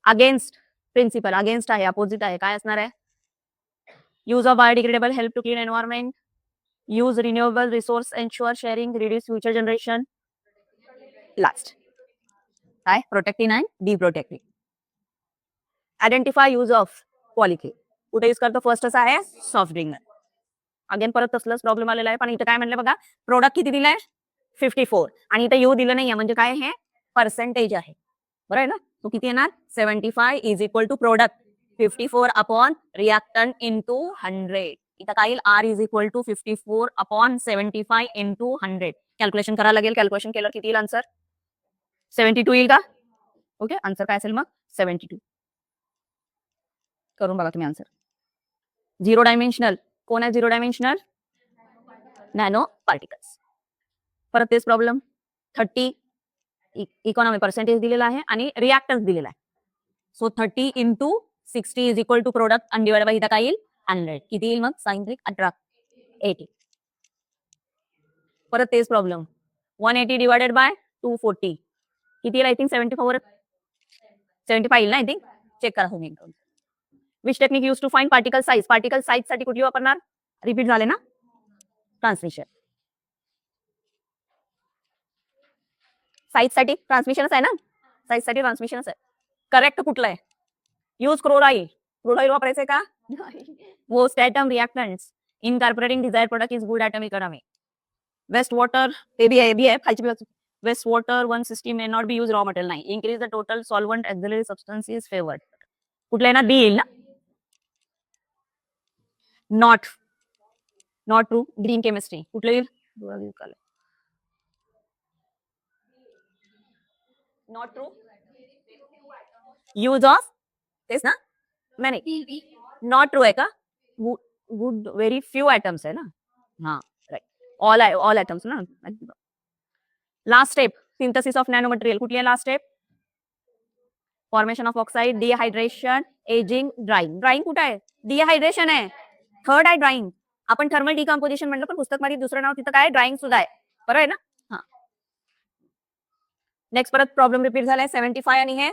A: Against principle. अगेन्स्ट आहे, अपोजिट आहे. काय असणार आहे? Use of biodegradable help to clean environment. Use renewable resource ensure sharing reduce future generation. Last काय? Protecting and deprotecting. Identify use of पॉलिके. कुठे यूज करतो? फर्स्टच आहे सॉफ्ट ड्रिंक. अगेन परत तसलाच प्रॉब्लेम आलेला आहे, पण इथं काय म्हणलं बघा, प्रोडक्ट किती दिलाय? 54 आणि इथं यू दिलं नाहीये, म्हणजे काय हे पर्सेंटेज आहे. बरोबर आहे ना? तो किती येणार? 75 is equal to product 54 upon reactant into 100. इथं काय येईल? R is equal to 54 upon 75 into 100. Calculation करायला लागेल. कॅल्क्युलेशन केलं किती येईल आन्सर? 72 येईल का? ओके, आन्सर काय असेल मग? 72. करून बघा तुम्ही आन्सर. Zero dimensional. कोण आहे झिरो डायमेन्शनल? Nano particles. परत तेच प्रॉब्लेम. 30 इकॉनॉमी पर्सेंटेज दिलेला आहे आणि रिएक्टन्स दिलेला आहे. So 30 into 60 is equal to product and divide by इथं काय येईल? 100. किती येईल मग? 18. 80. परत तेच प्रॉब्लेम. 180 डिवायडेड बाय 240 किती येईल? आय थिंक 74 75 येईल ना? आय थिंक चेक करा तुम्ही एकदम. Which technique use to find particle size? Particle size साठी कुठली वापरणार? रिपीट झाले ना? ट्रान्समिशन. साइज साठी ट्रान्समिशनच आहे ना? साइज साठी ट्रान्समिशनच आहे. करेक्ट कुठलं आहे? Use crude oil. Crude oil वापरायचंय का? Most atom reactants incorporating desire product is good atom economy. Waste water ते बी आहे खालची बाजू. Waste water 160 may not be use raw material. नाही. Increase the total solvent auxiliary substance is favoured. कुठलं आहे ना? बी येईल ना? Not true. ग्रीन केमिस्ट्री कुठलं येईल? Not true. यूज ऑफ तेच ना? नाही नॉट ट्रू आहे का? गुड व्हेरी फ्यू आयटम्स आहे ना? हा राईट. ऑल आयटम्स ना? Last step synthesis of nano material. कुठली आहे last step? Formation of oxide, dehydration, ageing, drawing. Drawing कुठे आहे? डिहायड्रेशन आहे. थर्ड आहे ड्राईंग. आपण थर्मल डिकम्पोजिशन म्हणलं, पण पुस्तकमध्ये दुसरं नाव तिथं काय? ड्राईंग सुद्धा आहे. बरोबर आहे ना? हा. नेक्स्ट परत प्रॉब्लेम रिपीट झालाय. 75 आणि हे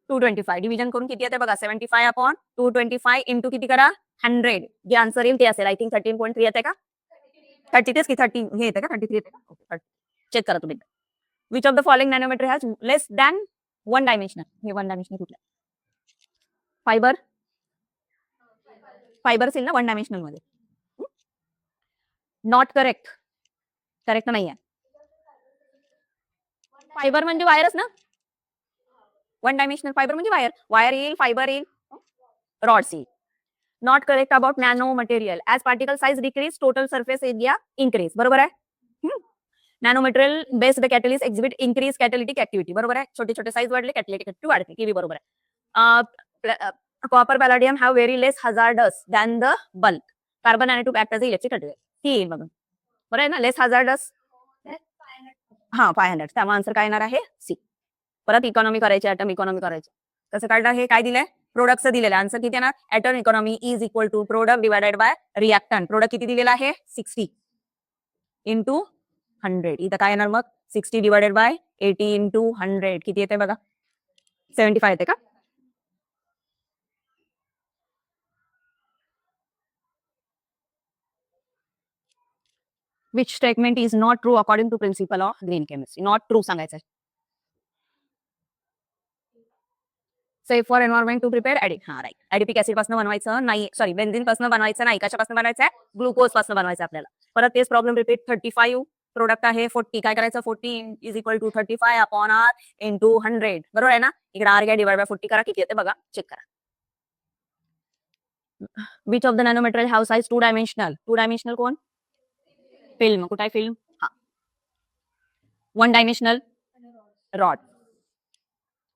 A: 225 डिव्हिजन करून किती येते बघा? 75 अपॉन 225 इंटू किती करा? 100. जे आन्सर येईल ते असेल. आय थिंक 13.3 येते का? 30 तेच की 30 हे येते का? 33 येते का? चेक करा तुम्ही. Which of the following nanometre has less than 1 dimensional? हे 1 डायमेन्शनल कुठलं? फायबर. फायबर असेल ना 1 डायमेन्शनल मध्ये. Not correct. करेक्ट नाही आहे. फायबर म्हणजे वायरच ना? 1 डायमेन्शनल फायबर म्हणजे वायर. वायर येईल, फायबर येईल, रॉड्स येईल. Not correct about nano material. As particle size decrease total surface area increase. बरोबर आहे? Nano material based catalyst exhibit increase catalytic activity. बरोबर आहे? छोटे छोटे साइज वाढले कॅटलिटिक ऍक्टिव्हिटी वाढते. ही बरोबर आहे. Copper palladium have very less hazardous than the bulk. Carbon nanotube act as electric conductor. ही येईल बघा. बरं आहे ना? Less hazardous. हा 500. त्यामुळे आन्सर काय येणार आहे? सी. परत इकॉनॉमी करायची, ऍटम इकॉनॉमी करायची. कसं काढणार? हे काय दिलंय? प्रोडक्टचं दिलेलं. आन्सर किती येणार? Atom economy is equal to product divided by reactant. Product किती दिलेला आहे? 60 इंटू 100. इथं काय येणार मग? 60 डिवायडेड बाय 80 इंटू 100 किती येते बघा? 75 येते का? Which statement is not true according to principle of green chemistry? Not true सांगायचं. Safe for environment to prepare adipic. हा राईट. ऍडिपिक ऍसिड पासून बनवायचं नाही. सॉरी बेन्झिन पासून बनवायचं नाही. कशापासून बनवायचं आहे? ग्लुकोज पासून बनवायचं आपल्याला. परत तेच प्रॉब्लेम रिपीट. 35 प्रोडक्ट आहे. 40 काय करायचं? 40 is equal to 35 upon R into 100. बरोबर आहे ना? इकडे आर घ्या, डिवाइड बाय 40 करा. किती येते बघा? चेक करा. Which of the nano material have size 2 dimensional? 2 dimensional कोण? फिल्म. कुठे आहे फिल्म? हा. 1 dimensional rod.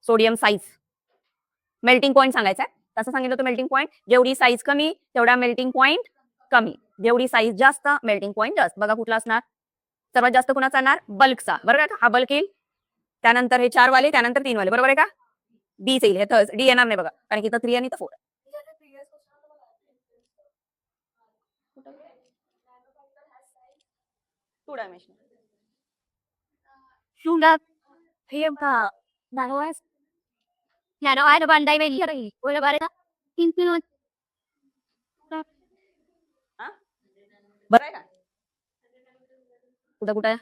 A: Sodium size. Melting point सांगायचा आहे. तसं सांगितलं तर मेल्टिंग पॉईंट जेवढी साईज कमी तेवढा मेल्टिंग पॉईंट कमी. जेवढी साईज जास्त मेल्टिंग पॉईंट जास्त. बघा कुठला असणार? सर्वात जास्त कुणाचा असणार? बल्कचा. बरोबर आहे का? हा बल्क येईल. त्यानंतर हे 4 वाले, त्यानंतर 3 वाले. बरोबर आहे का? डी येईल. हे थर्ड डी येणार नाही बघा, कारण की इथं 3 आणि इथं 4. Two dimensional.
B: Sugar. Thêm cả nano S. Nano S là bàn tay bên kia. Ôi là bà đấy. Kim kim ơi.
A: बरं आहे का? कुठं कुठं?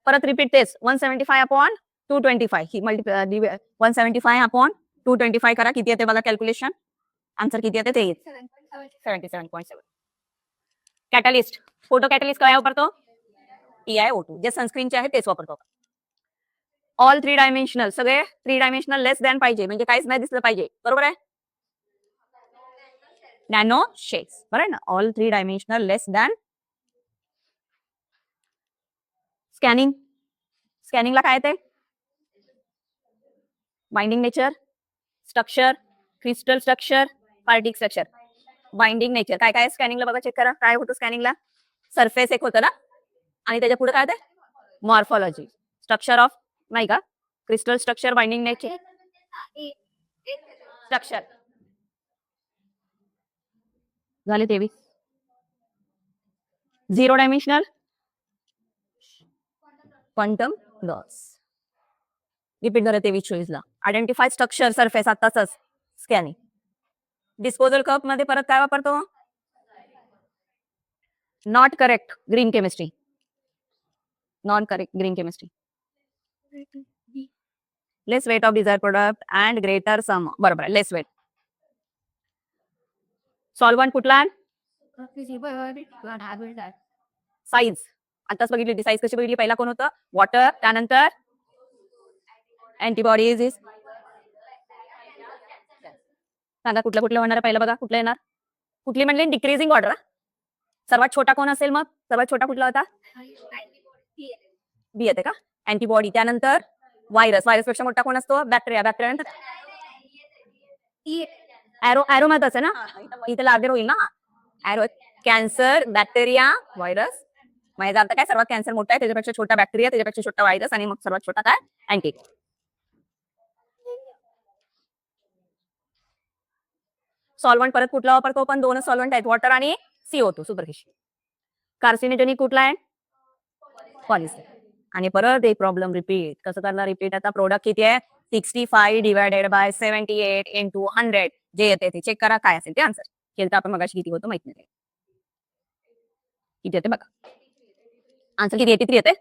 A: परत रिपीट तेच. 175 अपॉन 225 ही 175 अपॉन 225 करा. किती येते बघा कॅल्क्युलेशन? आन्सर किती येते ते 77.7. कॅटलिस्ट, फोटो कॅटलिस्ट काय वापरतो? TiO2. जे सनस्क्रीनचे आहे तेच वापरतो. ऑल 3 डायमेन्शनल, सगळे 3 डायमेन्शनल लेस दॅन पाहिजे, म्हणजे काहीच नाही दिसलं पाहिजे, बरोबर आहे? नॅनो शेड्स, बरोबर ना? All 3 dimensional less than. Scanning, स्कॅनिंगला काय येते? Binding nature, structure, crystal structure, particle structure. Binding nature काय काय स्कॅनिंगला बघा, चेक करा काय होतं स्कॅनिंगला. सरफेस एक होतं ना, आणि त्याच्या पुढे काय होतं? मॉर्फॉलॉजी, स्ट्रक्चर ऑफ, नाही का? Crystal structure, binding nature, structure. झाले 23. 0 डायमेन्शनल क्वांटम लॉस. रिपीट करा 23-24 ला. आयडेंटिफाय स्ट्रक्चर सरफेस, आताच स्कॅनिंग. डिस्पोजल कप मध्ये परत काय वापरतो? Not correct, green chemistry. Non correct, green chemistry. Less weight of desire product and greater sum, बरोबर आहे, लेस वेट. सॉल्वंट कुठला? साईज, आताच बघितली होती साईज, कशी बघितली? पहिला कोण होतं? वॉटर, त्यानंतर अँटीबॉडीज इज. सांगा कुठलं कुठलं होणार पहिलं, बघा कुठलं येणार? कुठली म्हणली? Decreasing order. सर्वात छोटा कोण असेल मग? सर्वात छोटा कुठला होता? बी येते का? अँटीबॉडी, त्यानंतर व्हायरस, व्हायरस पेक्षा मोठा कोण असतो? बॅक्टेरिया, बॅक्टेरिया नंतर ॲरो, ॲरो महत्वाचं ना, इथे लार्जर होईल ना ॲरो. Cancer, bacteria, virus. माझ्या अर्थ काय? सर्वात कॅन्सर मोठा आहे, त्याच्यापेक्षा छोटा बॅक्टेरिया, त्याच्यापेक्षा छोटा व्हायरस, आणि मग सर्वात छोटा काय? अँटी. सॉल्वंट परत कुठला वापरतो? पण 2 सॉल्वंट आहेत, वॉटर आणि CO2, सुपरफिशियल. कार्सिनोजेनिक कुठला आहे? पॉलिस्टर. आणि परत एक प्रॉब्लेम रिपीट, कसं करणार रिपीट? आता प्रोडक्ट किती आहे? 65 डिवायडेड बाय 78 इंटू 100, जे येते ते चेक करा काय असेल ते आन्सर. केलं तर आपण मगाशी किती होतं माहित नाही, किती येते बघा. आन्सर किती? 83 येते.